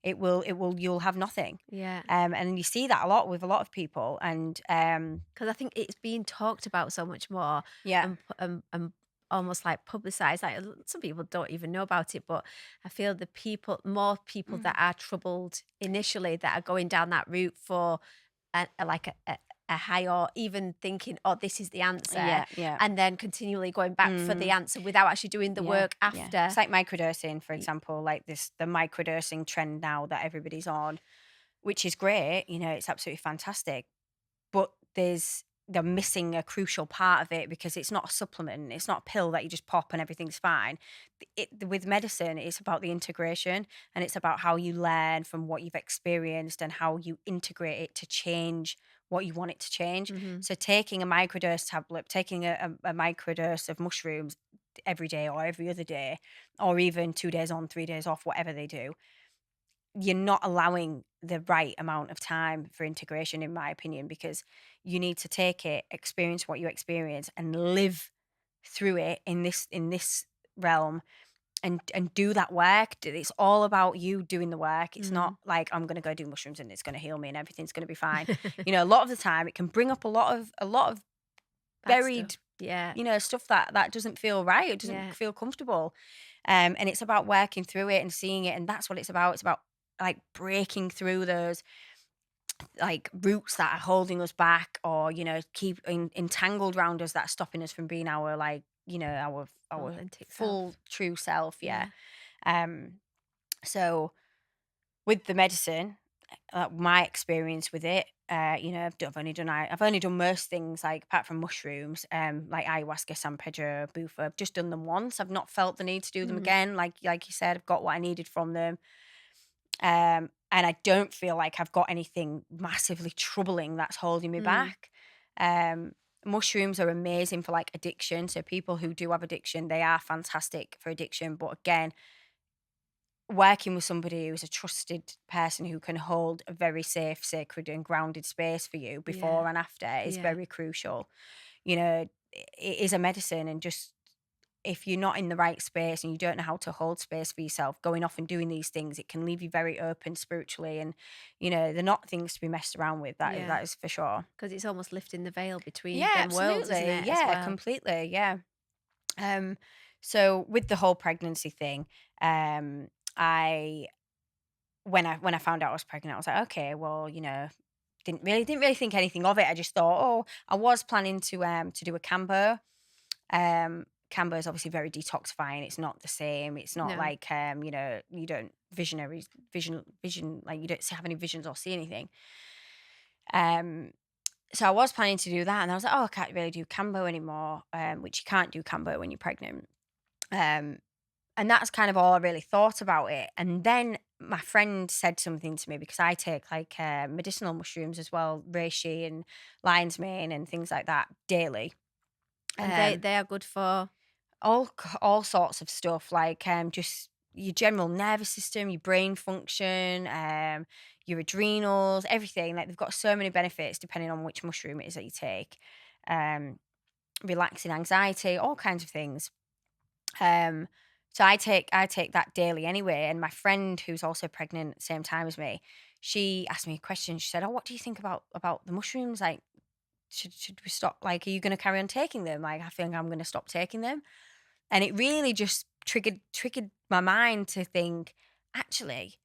Speaker 12: You'll have nothing. And you see that a lot with a lot of people. And
Speaker 8: because I think it's being talked about so much more. And almost like publicized. Like some people don't even know about it, but I feel more people that are troubled initially that are going down that route for a high, or even thinking, oh, this is the answer, and then continually going back for the answer without actually doing the work after.
Speaker 12: It's like microdosing, for example, like the microdosing trend now that everybody's on, which is great, you know, it's absolutely fantastic, but they're missing a crucial part of it because it's not a supplement, it's not a pill that you just pop and everything's fine. With medicine, it's about the integration, and it's about how you learn from what you've experienced and how you integrate it to change what you want it to change. So taking a microdose tablet, taking a microdose of mushrooms every day or every other day, or even 2 days on, 3 days off, whatever they do, you're not allowing the right amount of time for integration, in my opinion, because you need to take it, experience what you experience, and live through it in this realm. And do that work. It's all about you doing the work. It's not like I'm going to go do mushrooms and it's going to heal me and everything's going to be fine. You know, a lot of the time it can bring up a lot of buried, you know, stuff that doesn't feel right. It doesn't feel comfortable. And it's about working through it and seeing it. And that's what it's about. It's about like breaking through those like roots that are holding us back, or, you know, keep entangled around us that are stopping us from being our, like, you know, our
Speaker 8: authentic
Speaker 12: full
Speaker 8: self.
Speaker 12: true self. So with the medicine, my experience with it, you know, I've only done most things, like apart from mushrooms, like ayahuasca, San Pedro, Bufo. I've just done them once. I've not felt the need to do them again. Like you said, I've got what I needed from them. And I don't feel like I've got anything massively troubling that's holding me back. mushrooms are amazing for like addiction. So people who do have addiction, they are fantastic for addiction. But again, working with somebody who's a trusted person who can hold a very safe, sacred and grounded space for you before and after is very crucial. You know, it is a medicine, and just if you're not in the right space and you don't know how to hold space for yourself, going off and doing these things, it can leave you very open spiritually, and you know, they're not things to be messed around with. That is for sure.
Speaker 8: Because it's almost lifting the veil between
Speaker 12: Yeah,
Speaker 8: them worlds, isn't
Speaker 12: absolutely.
Speaker 8: it?
Speaker 12: Yeah,
Speaker 8: as well?
Speaker 12: completely. Yeah. So with the whole pregnancy thing, I when I found out I was pregnant, I was like, okay, well, you know, didn't really think anything of it. I just thought, oh, I was planning to do a Cambo. Cambo is obviously very detoxifying. It's not the same. It's not
Speaker 8: No.
Speaker 12: like you know, you don't vision like you don't have any visions or see anything. So I was planning to do that, and I was like, oh, I can't really do Cambo anymore, which you can't do Cambo when you're pregnant. And that's kind of all I really thought about it. And then my friend said something to me, because I take like medicinal mushrooms as well, reishi and lion's mane and things like that daily.
Speaker 8: And they are good for
Speaker 12: all sorts of stuff, like just your general nervous system, your brain function, your adrenals, everything. Like they've got so many benefits depending on which mushroom it is that you take. Relaxing anxiety, all kinds of things. So I take that daily anyway. And my friend, who's also pregnant at the same time as me, she asked me a question. She said, "Oh, what do you think about the mushrooms? Like, should we stop? Like, are you going to carry on taking them? Like, I think I'm going to stop taking them." And it really just triggered my mind to think, actually,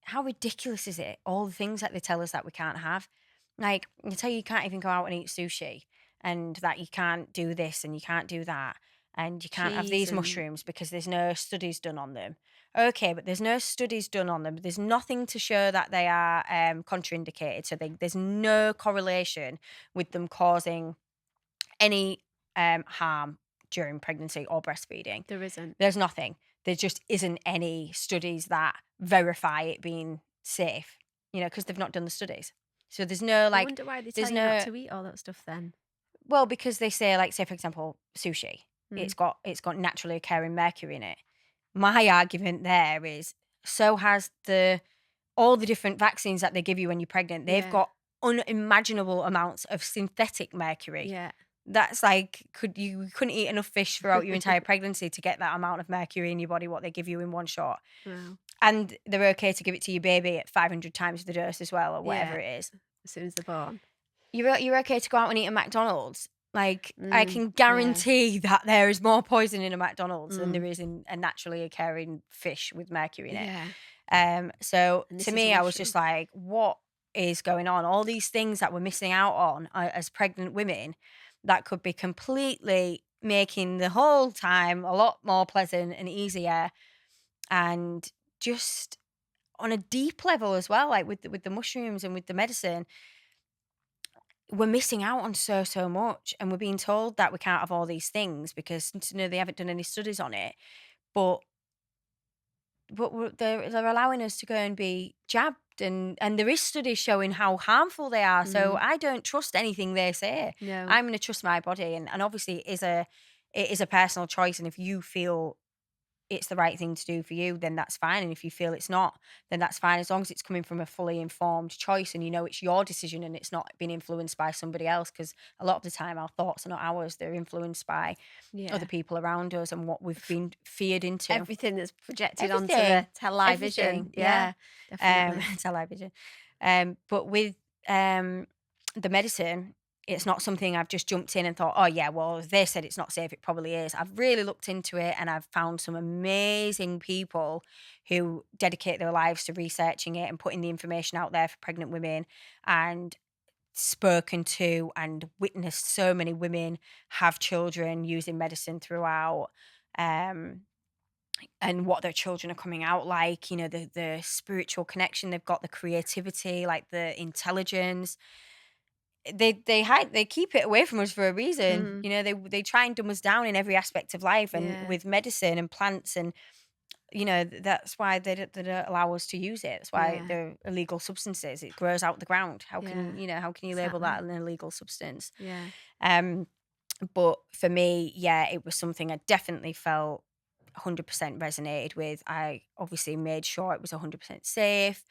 Speaker 12: how ridiculous is it? All the things that they tell us that we can't have. Like, they tell you can't even go out and eat sushi, and that you can't do this and you can't do that, and you can't have
Speaker 8: Cheese
Speaker 12: these
Speaker 8: and-
Speaker 12: mushrooms because there's no studies done on them. Okay, but there's no studies done on them. There's nothing to show that they are contraindicated. So there's no correlation with them causing any harm during pregnancy or breastfeeding.
Speaker 8: There isn't.
Speaker 12: There's nothing. There just isn't any studies that verify it being safe, you know, because they've not done the studies. So there's no
Speaker 8: I
Speaker 12: like,
Speaker 8: wonder why they
Speaker 12: there's
Speaker 8: tell you
Speaker 12: no,
Speaker 8: not to eat all that stuff then.
Speaker 12: well, because they say, like, say for example, sushi,
Speaker 8: Mm.
Speaker 12: it's got naturally occurring mercury in it. My argument there is, so has all the different vaccines that they give you when you're pregnant. They've
Speaker 8: Yeah.
Speaker 12: got unimaginable amounts of synthetic mercury.
Speaker 8: Yeah.
Speaker 12: That's like, you couldn't eat enough fish throughout your entire pregnancy to get that amount of mercury in your body, what they give you in one shot.
Speaker 8: Wow.
Speaker 12: And they're okay to give it to your baby at 500 times the dose as well, or whatever
Speaker 8: Yeah.
Speaker 12: it is.
Speaker 8: As soon as they're born.
Speaker 12: You're okay to go out and eat at McDonald's. Like, I
Speaker 8: Mm,
Speaker 12: can guarantee that there is more poison in a McDonald's than
Speaker 8: Mm.
Speaker 12: there is in a naturally occurring fish with mercury in it.
Speaker 8: Yeah.
Speaker 12: So
Speaker 8: And this
Speaker 12: to
Speaker 8: is
Speaker 12: me,
Speaker 8: a
Speaker 12: I was just like, what is going on? All these things that we're missing out on as pregnant women that could be completely making the whole time a lot more pleasant and easier, and just on a deep level as well, like with the mushrooms and with the medicine. We're missing out on so much, and we're being told that we can't have all these things because, you know, they haven't done any studies on it. But they're allowing us to go and be jabbed, and there is studies showing how harmful they are. So I don't trust anything they say.
Speaker 8: No.
Speaker 12: I'm going to trust my body, and obviously it is a personal choice. And if you feel it's the right thing to do for you, then that's fine. And if you feel it's not, then that's fine, as long as it's coming from a fully informed choice and you know it's your decision and it's not being influenced by somebody else. Because a lot of the time our thoughts are not ours, they're influenced by
Speaker 8: Yeah.
Speaker 12: other people around us and what we've been feared into.
Speaker 8: Everything that's projected onto
Speaker 12: Everything.
Speaker 8: the television.
Speaker 12: Everything,
Speaker 8: Yeah. Definitely.
Speaker 12: Television. But with the medicine, it's not something I've just jumped in and thought, oh yeah, well, if they said it's not safe, it probably is. I've really looked into it, and I've found some amazing people who dedicate their lives to researching it and putting the information out there for pregnant women, and spoken to and witnessed so many women have children using medicine throughout, and what their children are coming out like, you know, the spiritual connection they've got, the creativity, like the intelligence. They keep it away from us for a reason. You know, they try and dumb us down in every aspect of life, and
Speaker 8: Yeah.
Speaker 12: with medicine and plants, and that's why they don't allow us to use it. That's why they're illegal substances. It grows out the ground. How can you label that an illegal substance? But for me, it was something I definitely felt 100% resonated with. I obviously made sure it was 100% safe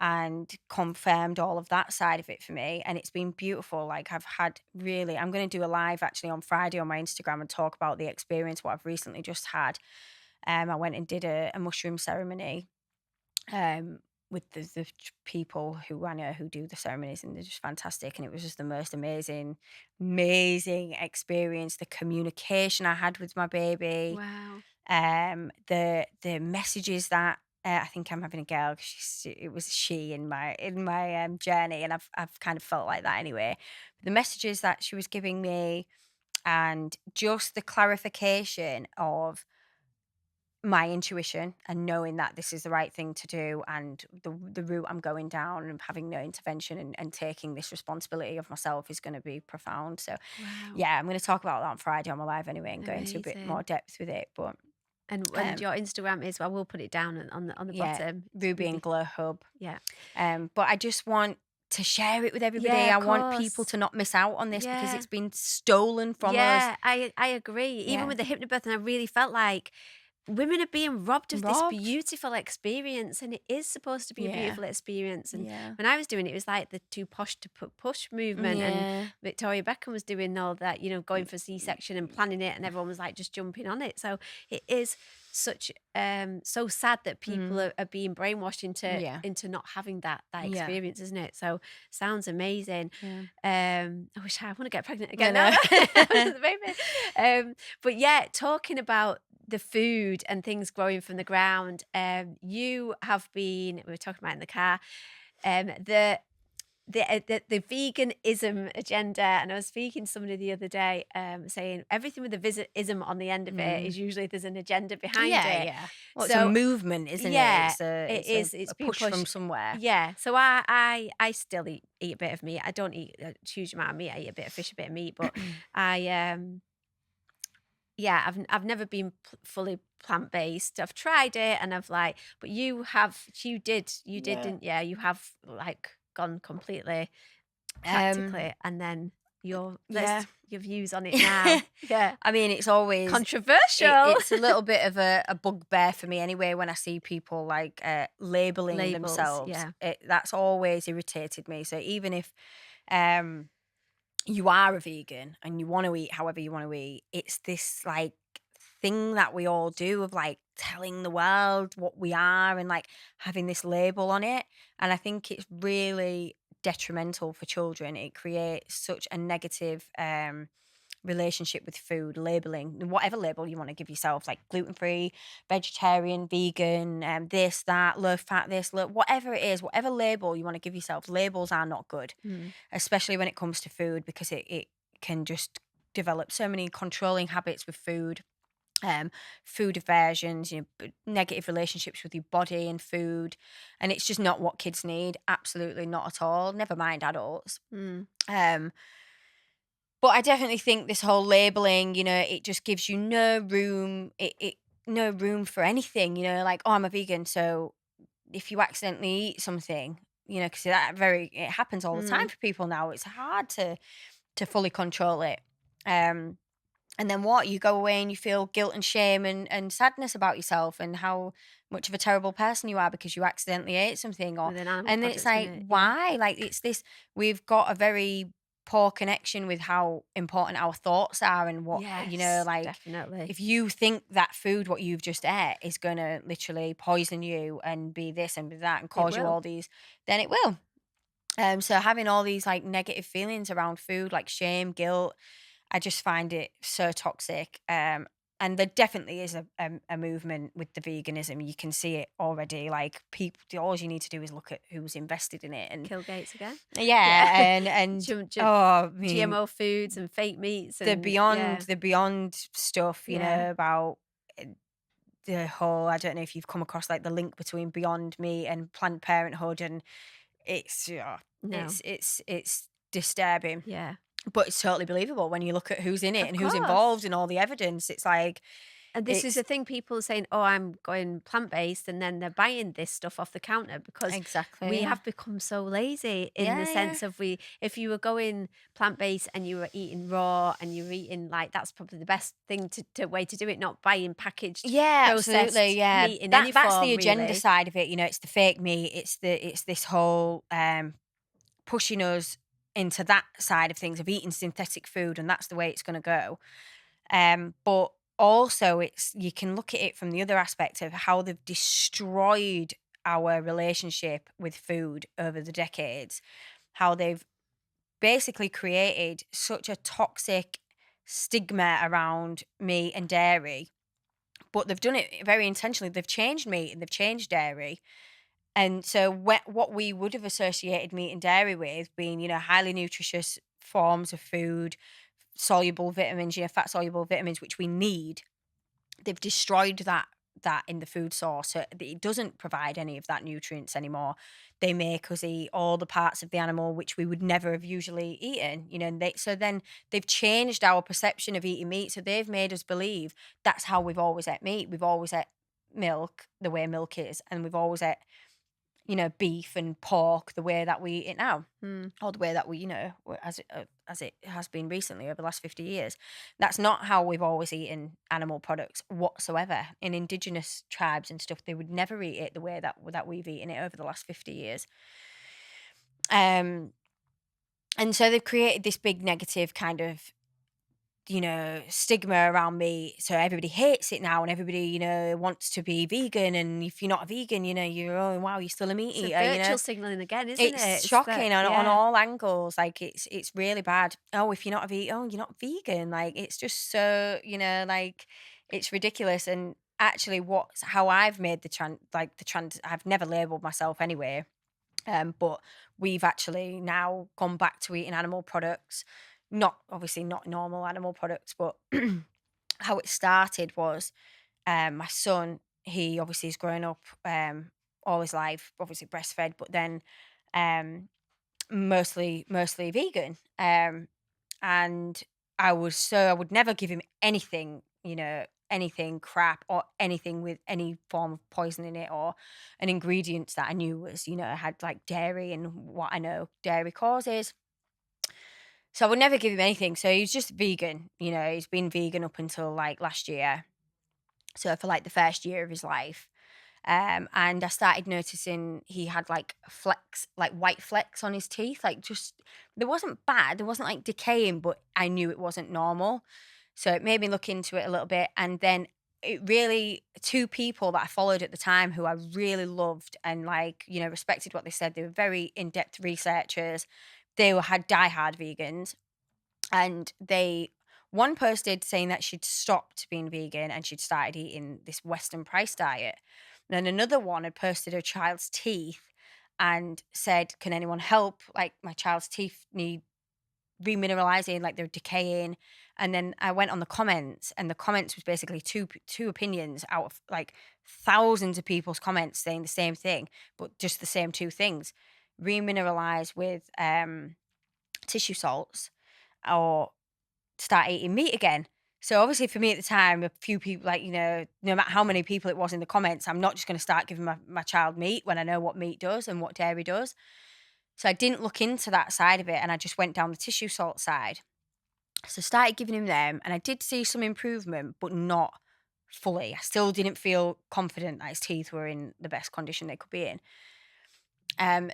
Speaker 12: and confirmed all of that side of it for me. And it's been beautiful. Like I'm going to do a live actually on Friday on my Instagram and talk about the experience, what I've recently just had. I went and did a mushroom ceremony with the people who I know who do the ceremonies, and they're just fantastic. And it was just the most amazing experience. The communication I had with my baby.
Speaker 8: Wow.
Speaker 12: The messages that I think I'm having a girl. It was she in my journey, and I've kind of felt like that anyway. The messages that she was giving me, and just the clarification of my intuition and knowing that this is the right thing to do, and the route I'm going down, and having no intervention and taking this responsibility of myself is going to be profound. So I'm going to talk about that on Friday on my live anyway, and go into a bit more depth with it. But
Speaker 8: and your Instagram is, well, we'll put it down on the bottom.
Speaker 12: Ruby and Glow Hub.
Speaker 8: Yeah.
Speaker 12: But I just want to share it with everybody. I want people to not miss out on this because it's been stolen from us.
Speaker 8: Yeah, I agree. Even with the hypnobirthing, I really felt like women are being robbed of this beautiful experience, and it is supposed to be a beautiful experience. And when I was doing it, it was like the too posh to push movement, and Victoria Beckham was doing all that, going for C-section and planning it, and everyone was like just jumping on it. So it is such so sad that people are being brainwashed into not having that experience, isn't it? So sounds amazing. I wish I want to get pregnant again now. But talking about the food and things growing from the ground, you have been, we were talking about in the car, the veganism agenda, and I was speaking to somebody the other day saying everything with the ism on the end of it is usually there's an agenda behind it.
Speaker 12: Well, it's a movement, isn't it? It's a push from somewhere.
Speaker 8: So I still eat a bit of meat. I don't eat a huge amount of meat. I eat a bit of fish, a bit of meat, but I've never been fully plant-based. I've tried it, and but you did, didn't you? You have gone completely practically, and then your views on it now.
Speaker 12: I mean, it's always
Speaker 8: controversial.
Speaker 12: It's a little bit of a bugbear for me anyway when I see people labeling themselves. That's always irritated me. So even if you are a vegan and you want to eat however you want to eat, it's this thing that we all do of telling the world what we are and having this label on it. And I think it's really detrimental for children. It creates such a negative relationship with food, labeling, whatever label you want to give yourself, gluten-free, vegetarian, vegan, this, that, low fat, whatever it is, whatever label you want to give yourself. Labels are not good, especially when it comes to food, because it can just develop so many controlling habits with food. Food aversions, negative relationships with your body and food, and it's just not what kids need. Absolutely not at all. Never mind adults. But I definitely think this whole labeling, it just gives you no room. No room for anything. I'm a vegan, so if you accidentally eat something, because it happens all the time for people now. It's hard to fully control it. And then what? You go away and you feel guilt and shame and sadness about yourself and how much of a terrible person you are because you accidentally ate something. And then it's why? It's this, we've got a very poor connection with how important our thoughts are and what,
Speaker 8: definitely.
Speaker 12: If you think that food, what you've just ate, is going to literally poison you and be this and be that and cause you all these, then it will. So having all these negative feelings around food, shame, guilt, I just find it so toxic. And there definitely is a movement with the veganism. You can see it already. People, all you need to do is look at who's invested in it. And
Speaker 8: Kill Gates again.
Speaker 12: And
Speaker 8: GMO foods and fake meats. And,
Speaker 12: the beyond stuff, about the whole, I don't know if you've come across the link between Beyond Meat and Planned Parenthood, and it's disturbing.
Speaker 8: Yeah.
Speaker 12: But it's totally believable when you look at who's in it and who's involved and all the evidence. It's
Speaker 8: And this is the thing, people are saying, oh, I'm going plant-based, and then they're buying this stuff off the counter because
Speaker 12: Exactly,
Speaker 8: we
Speaker 12: yeah.
Speaker 8: have become so lazy in the sense of if you were going plant-based and you were eating raw and you were eating, like, that's probably the best thing to way to do it, not buying packaged processed
Speaker 12: absolutely, yeah.
Speaker 8: meat in any
Speaker 12: That's
Speaker 8: form,
Speaker 12: the agenda
Speaker 8: really.
Speaker 12: side of it, you know, it's the fake meat, it's this whole pushing us into that side of things, of eating synthetic food, and that's the way it's going to go. But also, you can look at it from the other aspect of how they've destroyed our relationship with food over the decades, how they've basically created such a toxic stigma around meat and dairy, but they've done it very intentionally. They've changed meat and they've changed dairy. And so what we would have associated meat and dairy with being, you know, highly nutritious forms of food, soluble vitamins, you know, fat soluble vitamins, which we need, they've destroyed that in the food source. So it doesn't provide any of that nutrients anymore. They make us eat all the parts of the animal which we would never have usually eaten, you know. And so then they've changed our perception of eating meat. So they've made us believe that's how we've always ate meat. We've always ate milk the way milk is, and we've always ate, you know, beef and pork the way that we eat it now, or the way that we, you know, as it has been recently over the last 50 years. That's not how we've always eaten animal products whatsoever. In indigenous tribes and stuff, they would never eat it the way that we've eaten it over the last 50 years. And so they've created this big negative kind of, you know, stigma around meat. So everybody hates it now, and everybody, you know, wants to be vegan. And if you're not a vegan, you know, you're, oh wow, you're still a meat eater.
Speaker 8: Virtual
Speaker 12: you know,
Speaker 8: signaling again, isn't it?
Speaker 12: it's shocking on all angles. Like it's really bad. Oh, if you're not a vegan, oh, you're not vegan. Like it's just so, you know, like it's ridiculous. And actually, how I've made the trans. I've never labeled myself anyway, but we've actually now gone back to eating animal products. Not obviously not normal animal products, but how it started was my son, he obviously has grown up all his life, obviously breastfed, but then mostly vegan. And I would never give him anything, you know, anything crap or anything with any form of poison in it, or an ingredients that I knew was, you know, had like dairy and what I know dairy causes. So I would never give him anything. So he's just vegan. You know, he's been vegan up until like last year. So for like the first year of his life. And I started noticing he had like white flecks on his teeth. Like just, there wasn't bad. There wasn't like decaying, but I knew it wasn't normal. So it made me look into it a little bit. And then two people that I followed at the time who I really loved and like, you know, respected what they said. They were very in-depth researchers. They had diehard vegans, and one posted saying that she'd stopped being vegan and she'd started eating this Western price diet. And then another one had posted her child's teeth and said, can anyone help? Like my child's teeth need remineralizing, like they're decaying. And then I went on the comments, and the comments was basically two opinions out of like thousands of people's comments saying the same thing, but just the same two things. Remineralize with tissue salts, or start eating meat again. So obviously for me at the time, a few people, like, you know, no matter how many people it was in the comments, I'm not just going to start giving my child meat when I know what meat does and what dairy does. So I didn't look into that side of it, and I just went down the tissue salt side. So I started giving him them, and I did see some improvement, but not fully. I still didn't feel confident that his teeth were in the best condition they could be in.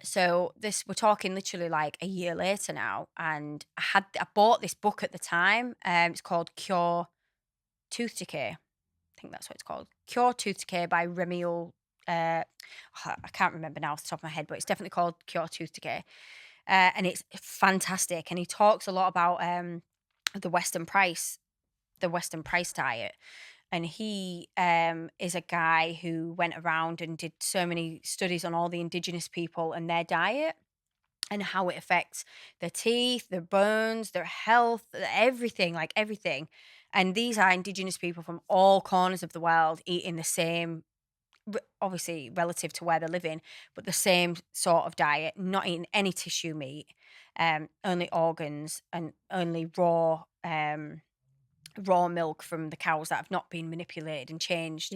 Speaker 12: So we're talking literally like a year later now, and I bought this book at the time. It's called Cure Tooth Decay. I think that's what it's called. Cure Tooth Decay by Remiel. I can't remember now off the top of my head, but it's definitely called Cure Tooth Decay. And it's fantastic. And he talks a lot about the Western price diet. And he is a guy who went around and did so many studies on all the indigenous people and their diet and how it affects their teeth, their bones, their health, everything, like everything. And these are indigenous people from all corners of the world eating the same, obviously relative to where they're living, but the same sort of diet, not eating any tissue meat, only organs and only raw raw milk from the cows that have not been manipulated and changed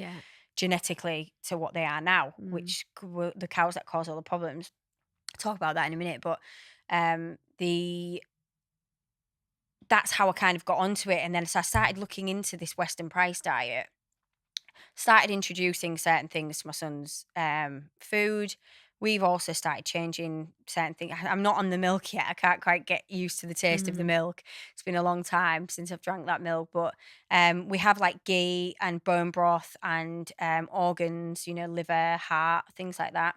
Speaker 12: genetically to what they are now, which were the cows that cause all the problems. I'll talk about that in a minute, but that's how I kind of got onto it. And then so I started looking into this Western price diet, started introducing certain things to my son's food. We've also started changing certain things. I'm not on the milk yet. I can't quite get used to the taste of the milk. It's been a long time since I've drank that milk, but we have like ghee and bone broth and organs, liver, heart, things like that.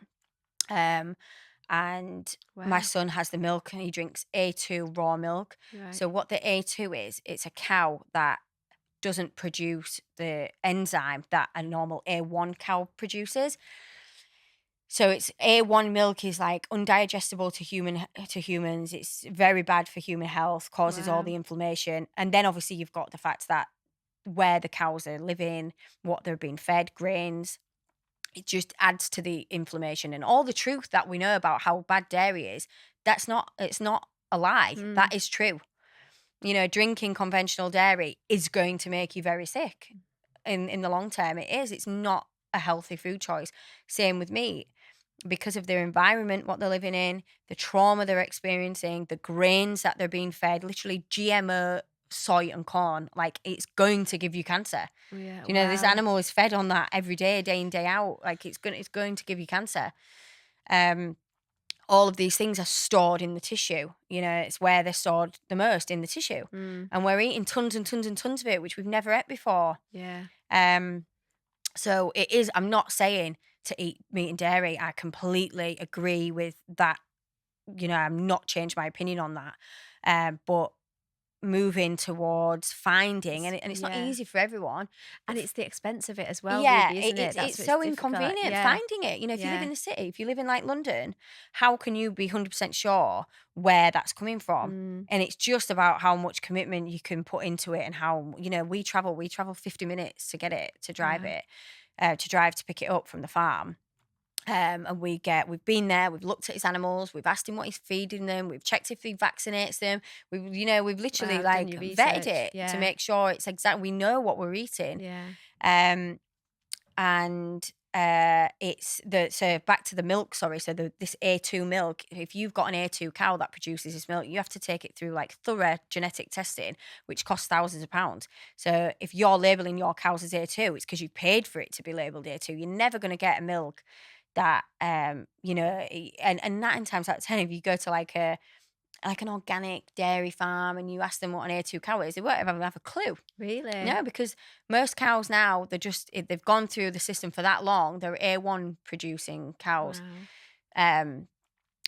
Speaker 12: And my son has the milk and he drinks A2 raw milk.
Speaker 8: Right.
Speaker 12: So what the A2 is, it's a cow that doesn't produce the enzyme that a normal A1 cow produces. So it's A1 milk is like undigestible to humans. It's very bad for human health, causes all the inflammation. And then obviously you've got the fact that where the cows are living, what they're being fed, grains, it just adds to the inflammation and all the truth that we know about how bad dairy is. It's not a lie. That is true. Drinking conventional dairy is going to make you very sick in the long term. It is. It's not a healthy food choice. Same with meat. Because of their environment, what they're living in, the trauma they're experiencing, the grains that they're being fed, literally GMO soy and corn, like it's going to give you cancer. This animal is fed on that every day in, day out. Like it's going to give you cancer. All of these things are stored in the tissue. It's where they're stored the most, in the tissue. And we're eating tons and tons and tons of it, which we've never ate before. So it is, I'm not saying to eat meat and dairy. I completely agree with that. I'm not changed my opinion on that. But moving towards finding, and it's not easy for everyone.
Speaker 8: And it's the expense of it as well,
Speaker 12: Yeah,
Speaker 8: really, isn't it?
Speaker 12: It's so inconvenient finding it. If you live in the city, if you live in like London, how can you be 100% sure where that's coming from? And it's just about how much commitment you can put into it and how, we travel 50 minutes to get it, to drive it. To pick it up from the farm. And we've been there, we've looked at his animals, we've asked him what he's feeding them, we've checked if he vaccinates them. We've literally vetted it to make sure it's exact. We know what we're eating. So back to the milk, sorry. So this A2 milk, if you've got an A2 cow that produces this milk, you have to take it through like thorough genetic testing, which costs thousands of pounds. So if you're labeling your cows as A2, it's because you paid for it to be labeled A2. You're never going to get a milk that, and 9 times out of 10, if you go to like an organic dairy farm and you ask them what an A2 cow is, they won't even have a clue.
Speaker 8: Really?
Speaker 12: No, because most cows now, they've gone through the system for that long, they're A1 producing cows.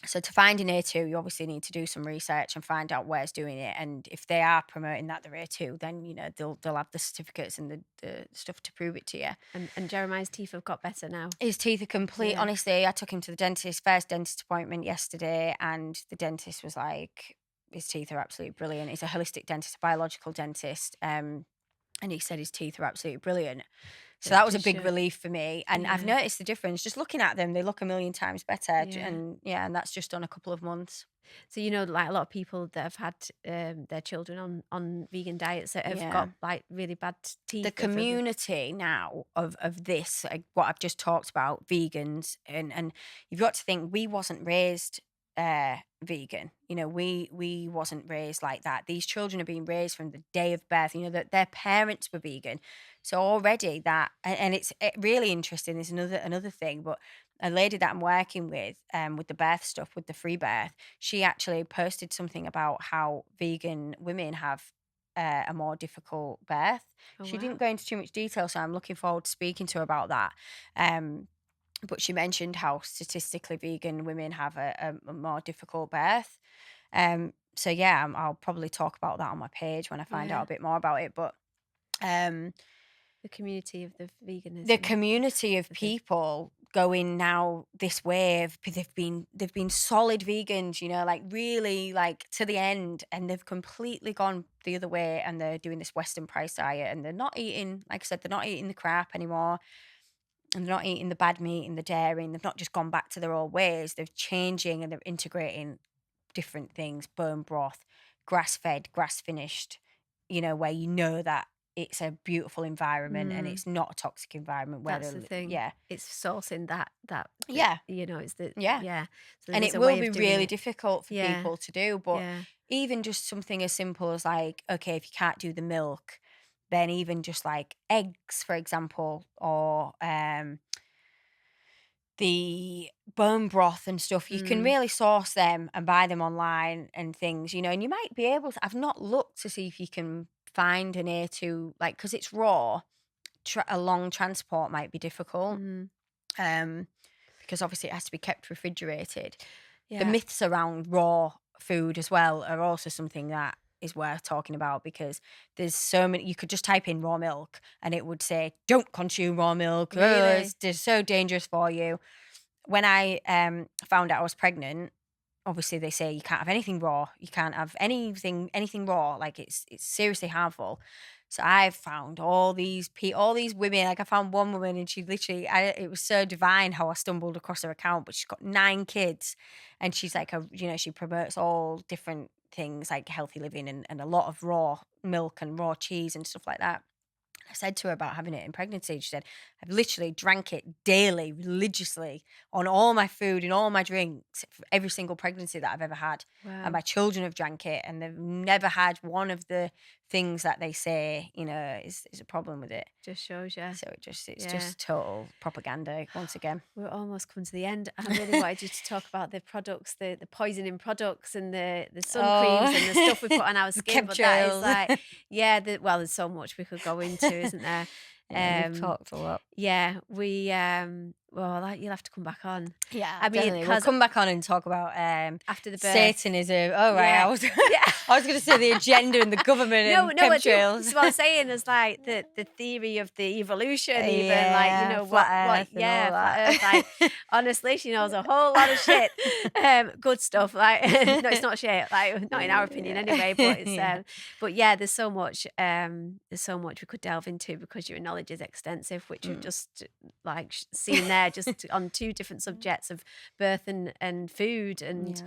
Speaker 12: So to find an A2, you obviously need to do some research and find out where's doing it. And if they are promoting that they're A2, then, they'll have the certificates and the stuff to prove it to you.
Speaker 8: And Jeremiah's teeth have got better now.
Speaker 12: His teeth are complete.
Speaker 8: Yeah.
Speaker 12: Honestly, I took him to the first dentist appointment yesterday, and the dentist was like, his teeth are absolutely brilliant. He's a holistic dentist, a biological dentist. And he said his teeth are absolutely brilliant. So that was a big relief for me. And I've noticed the difference. Just looking at them, they look a million times better. And that's just done a couple of months.
Speaker 8: So, like a lot of people that have had their children on vegan diets that have got like really bad teeth.
Speaker 12: The community now of this, like what I've just talked about, vegans, and you've got to think, we wasn't raised vegan. We wasn't raised like that. These children are being raised from the day of birth, that their parents were vegan. So already that, and it's really interesting. There's another thing, but a lady that I'm working with the birth stuff, with the free birth, she actually posted something about how vegan women have a more difficult birth. She didn't go into too much detail, so I'm looking forward to speaking to her about that. But she mentioned how statistically vegan women have a more difficult birth. So yeah, I'll probably talk about that on my page when I find out a bit more about it. But
Speaker 8: the community of the veganism,
Speaker 12: the community of people going now this way, they've been solid vegans, like really like to the end, and they've completely gone the other way, and they're doing this Western price diet, and they're not eating, like I said, they're not eating the crap anymore. And they're not eating the bad meat and the dairy, and they've not just gone back to their old ways. They're changing and they're integrating different things: bone broth, grass-fed, grass-finished, you know, where you know that it's a beautiful environment and it's not a toxic environment. Where
Speaker 8: That's the thing.
Speaker 12: Yeah.
Speaker 8: It's sourcing that,
Speaker 12: Yeah.
Speaker 8: you know, it's the,
Speaker 12: Yeah.
Speaker 8: So
Speaker 12: And
Speaker 8: there's
Speaker 12: it
Speaker 8: a
Speaker 12: will
Speaker 8: way
Speaker 12: be
Speaker 8: of doing
Speaker 12: really
Speaker 8: it.
Speaker 12: difficult for
Speaker 8: Yeah.
Speaker 12: people to do. But
Speaker 8: Yeah.
Speaker 12: even just something as simple as like, okay, if you can't do the milk, then even just like eggs, for example, or the bone broth and stuff, you can really source them and buy them online and things, you know, and you might be able to, I've not looked to see if you can find an A2, like, because it's raw, a long transport might be difficult, because obviously it has to be kept refrigerated.
Speaker 8: Yeah.
Speaker 12: The myths around raw food as well are also something that is worth talking about, because there's so many. You could just type in raw milk and it would say, don't consume raw milk.
Speaker 8: Really?
Speaker 12: Oh, it's so dangerous for you. When I found out I was pregnant, obviously they say you can't have anything raw. You can't have anything raw. Like it's seriously harmful. So I've found all these women. Like I found one woman, and she literally, it was so divine how I stumbled across her account. But she's got 9 kids, and she's like she promotes all different things like healthy living and a lot of raw milk and raw cheese and stuff like that. I said to her about having it in pregnancy. She said, I've literally drank it daily, religiously, on all my food and all my drinks for every single pregnancy that I've ever had.
Speaker 8: Wow.
Speaker 12: And my children have drank it, and they've never had one of the things that they say, you know, is a problem with it.
Speaker 8: Just shows you.
Speaker 12: So it's just total propaganda once again.
Speaker 8: We're almost come to the end. I really wanted you to talk about the products, the poisoning products and the sun creams and the stuff we put on our skin. But that is like, there's so much we could go into, isn't there?
Speaker 12: We've talked a lot.
Speaker 8: Yeah, we you'll have to come back on.
Speaker 12: Yeah,
Speaker 8: I mean,
Speaker 12: definitely. We'll come back on and talk about
Speaker 8: after the birth.
Speaker 12: Satanism. Oh right,
Speaker 8: Yeah.
Speaker 12: I was going to say the agenda and the government and chemtrails.
Speaker 8: So what I'm saying is like the theory of the evolution, even
Speaker 12: Yeah,
Speaker 8: like, you know,
Speaker 12: flat Earth and all
Speaker 8: flat Earth. Like, honestly, she knows a whole lot of shit. Good stuff. Like, no, it's not shit. Like, not in our opinion anyway. But it's but yeah, there's so much we could delve into, because your knowledge is extensive, which we've just like seen there, just on 2 different subjects of birth and food. And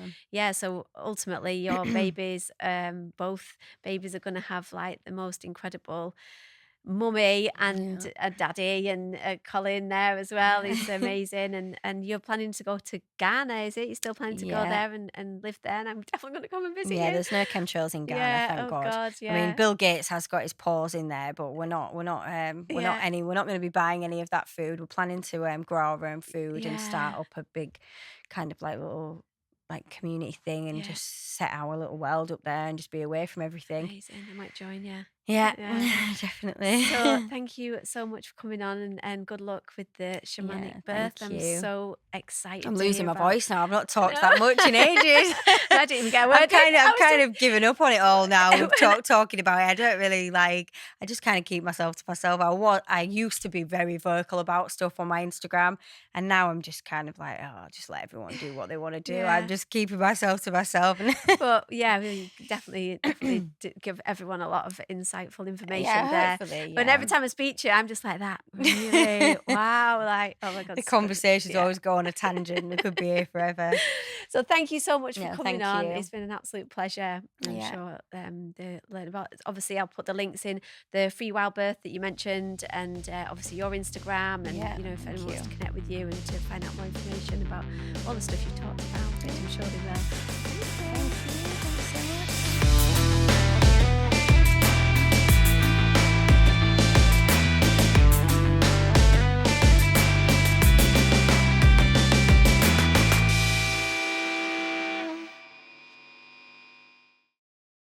Speaker 8: so ultimately your babies, both babies are going to have like the most incredible mummy and a daddy, and Colin there as well. He's amazing. And you're planning to go to Ghana, is it? You're still planning to go there and live there? And I'm definitely going to come and visit you.
Speaker 12: Yeah, there's no chemtrails in Ghana, thank God.
Speaker 8: Yeah.
Speaker 12: I mean, Bill Gates has got his paws in there, but we're not going to be buying any of that food. We're planning to grow our own food and start up a big kind of like little like community thing, and just set our little world up there and just be away from everything.
Speaker 8: Amazing. I might join you.
Speaker 12: Yeah, definitely.
Speaker 8: So thank you so much for coming on, and good luck with the shamanic birth.
Speaker 12: thank
Speaker 8: I'm
Speaker 12: you.
Speaker 8: so excited.
Speaker 12: I'm
Speaker 8: to
Speaker 12: losing
Speaker 8: hear
Speaker 12: my
Speaker 8: about-
Speaker 12: voice now. I've not talked that much in ages.
Speaker 8: I didn't even get a word.
Speaker 12: I'm kind of giving up on it all now. Talking about it. I don't really like. I just kind of keep myself to myself. I used to be very vocal about stuff on my Instagram, and now I'm just kind of like, I'll just let everyone do what they want to do.
Speaker 8: Yeah.
Speaker 12: I'm just keeping myself to myself.
Speaker 8: But yeah, we definitely give everyone a lot of insightful information there.
Speaker 12: Hopefully,
Speaker 8: But every time I speak to you, I'm just like that. Really? Wow. Like, oh my God.
Speaker 12: The conversations always go on a tangent. We could be here forever.
Speaker 8: So thank you so much for coming
Speaker 12: thank
Speaker 8: on.
Speaker 12: you.
Speaker 8: It's been an absolute pleasure. I'm sure they learn about. Obviously, I'll put the links in the Free Wild Birth that you mentioned, and obviously your Instagram, and you know, if anyone wants to connect with you and to find out more information about all the stuff you talked about, which I'm sure they will.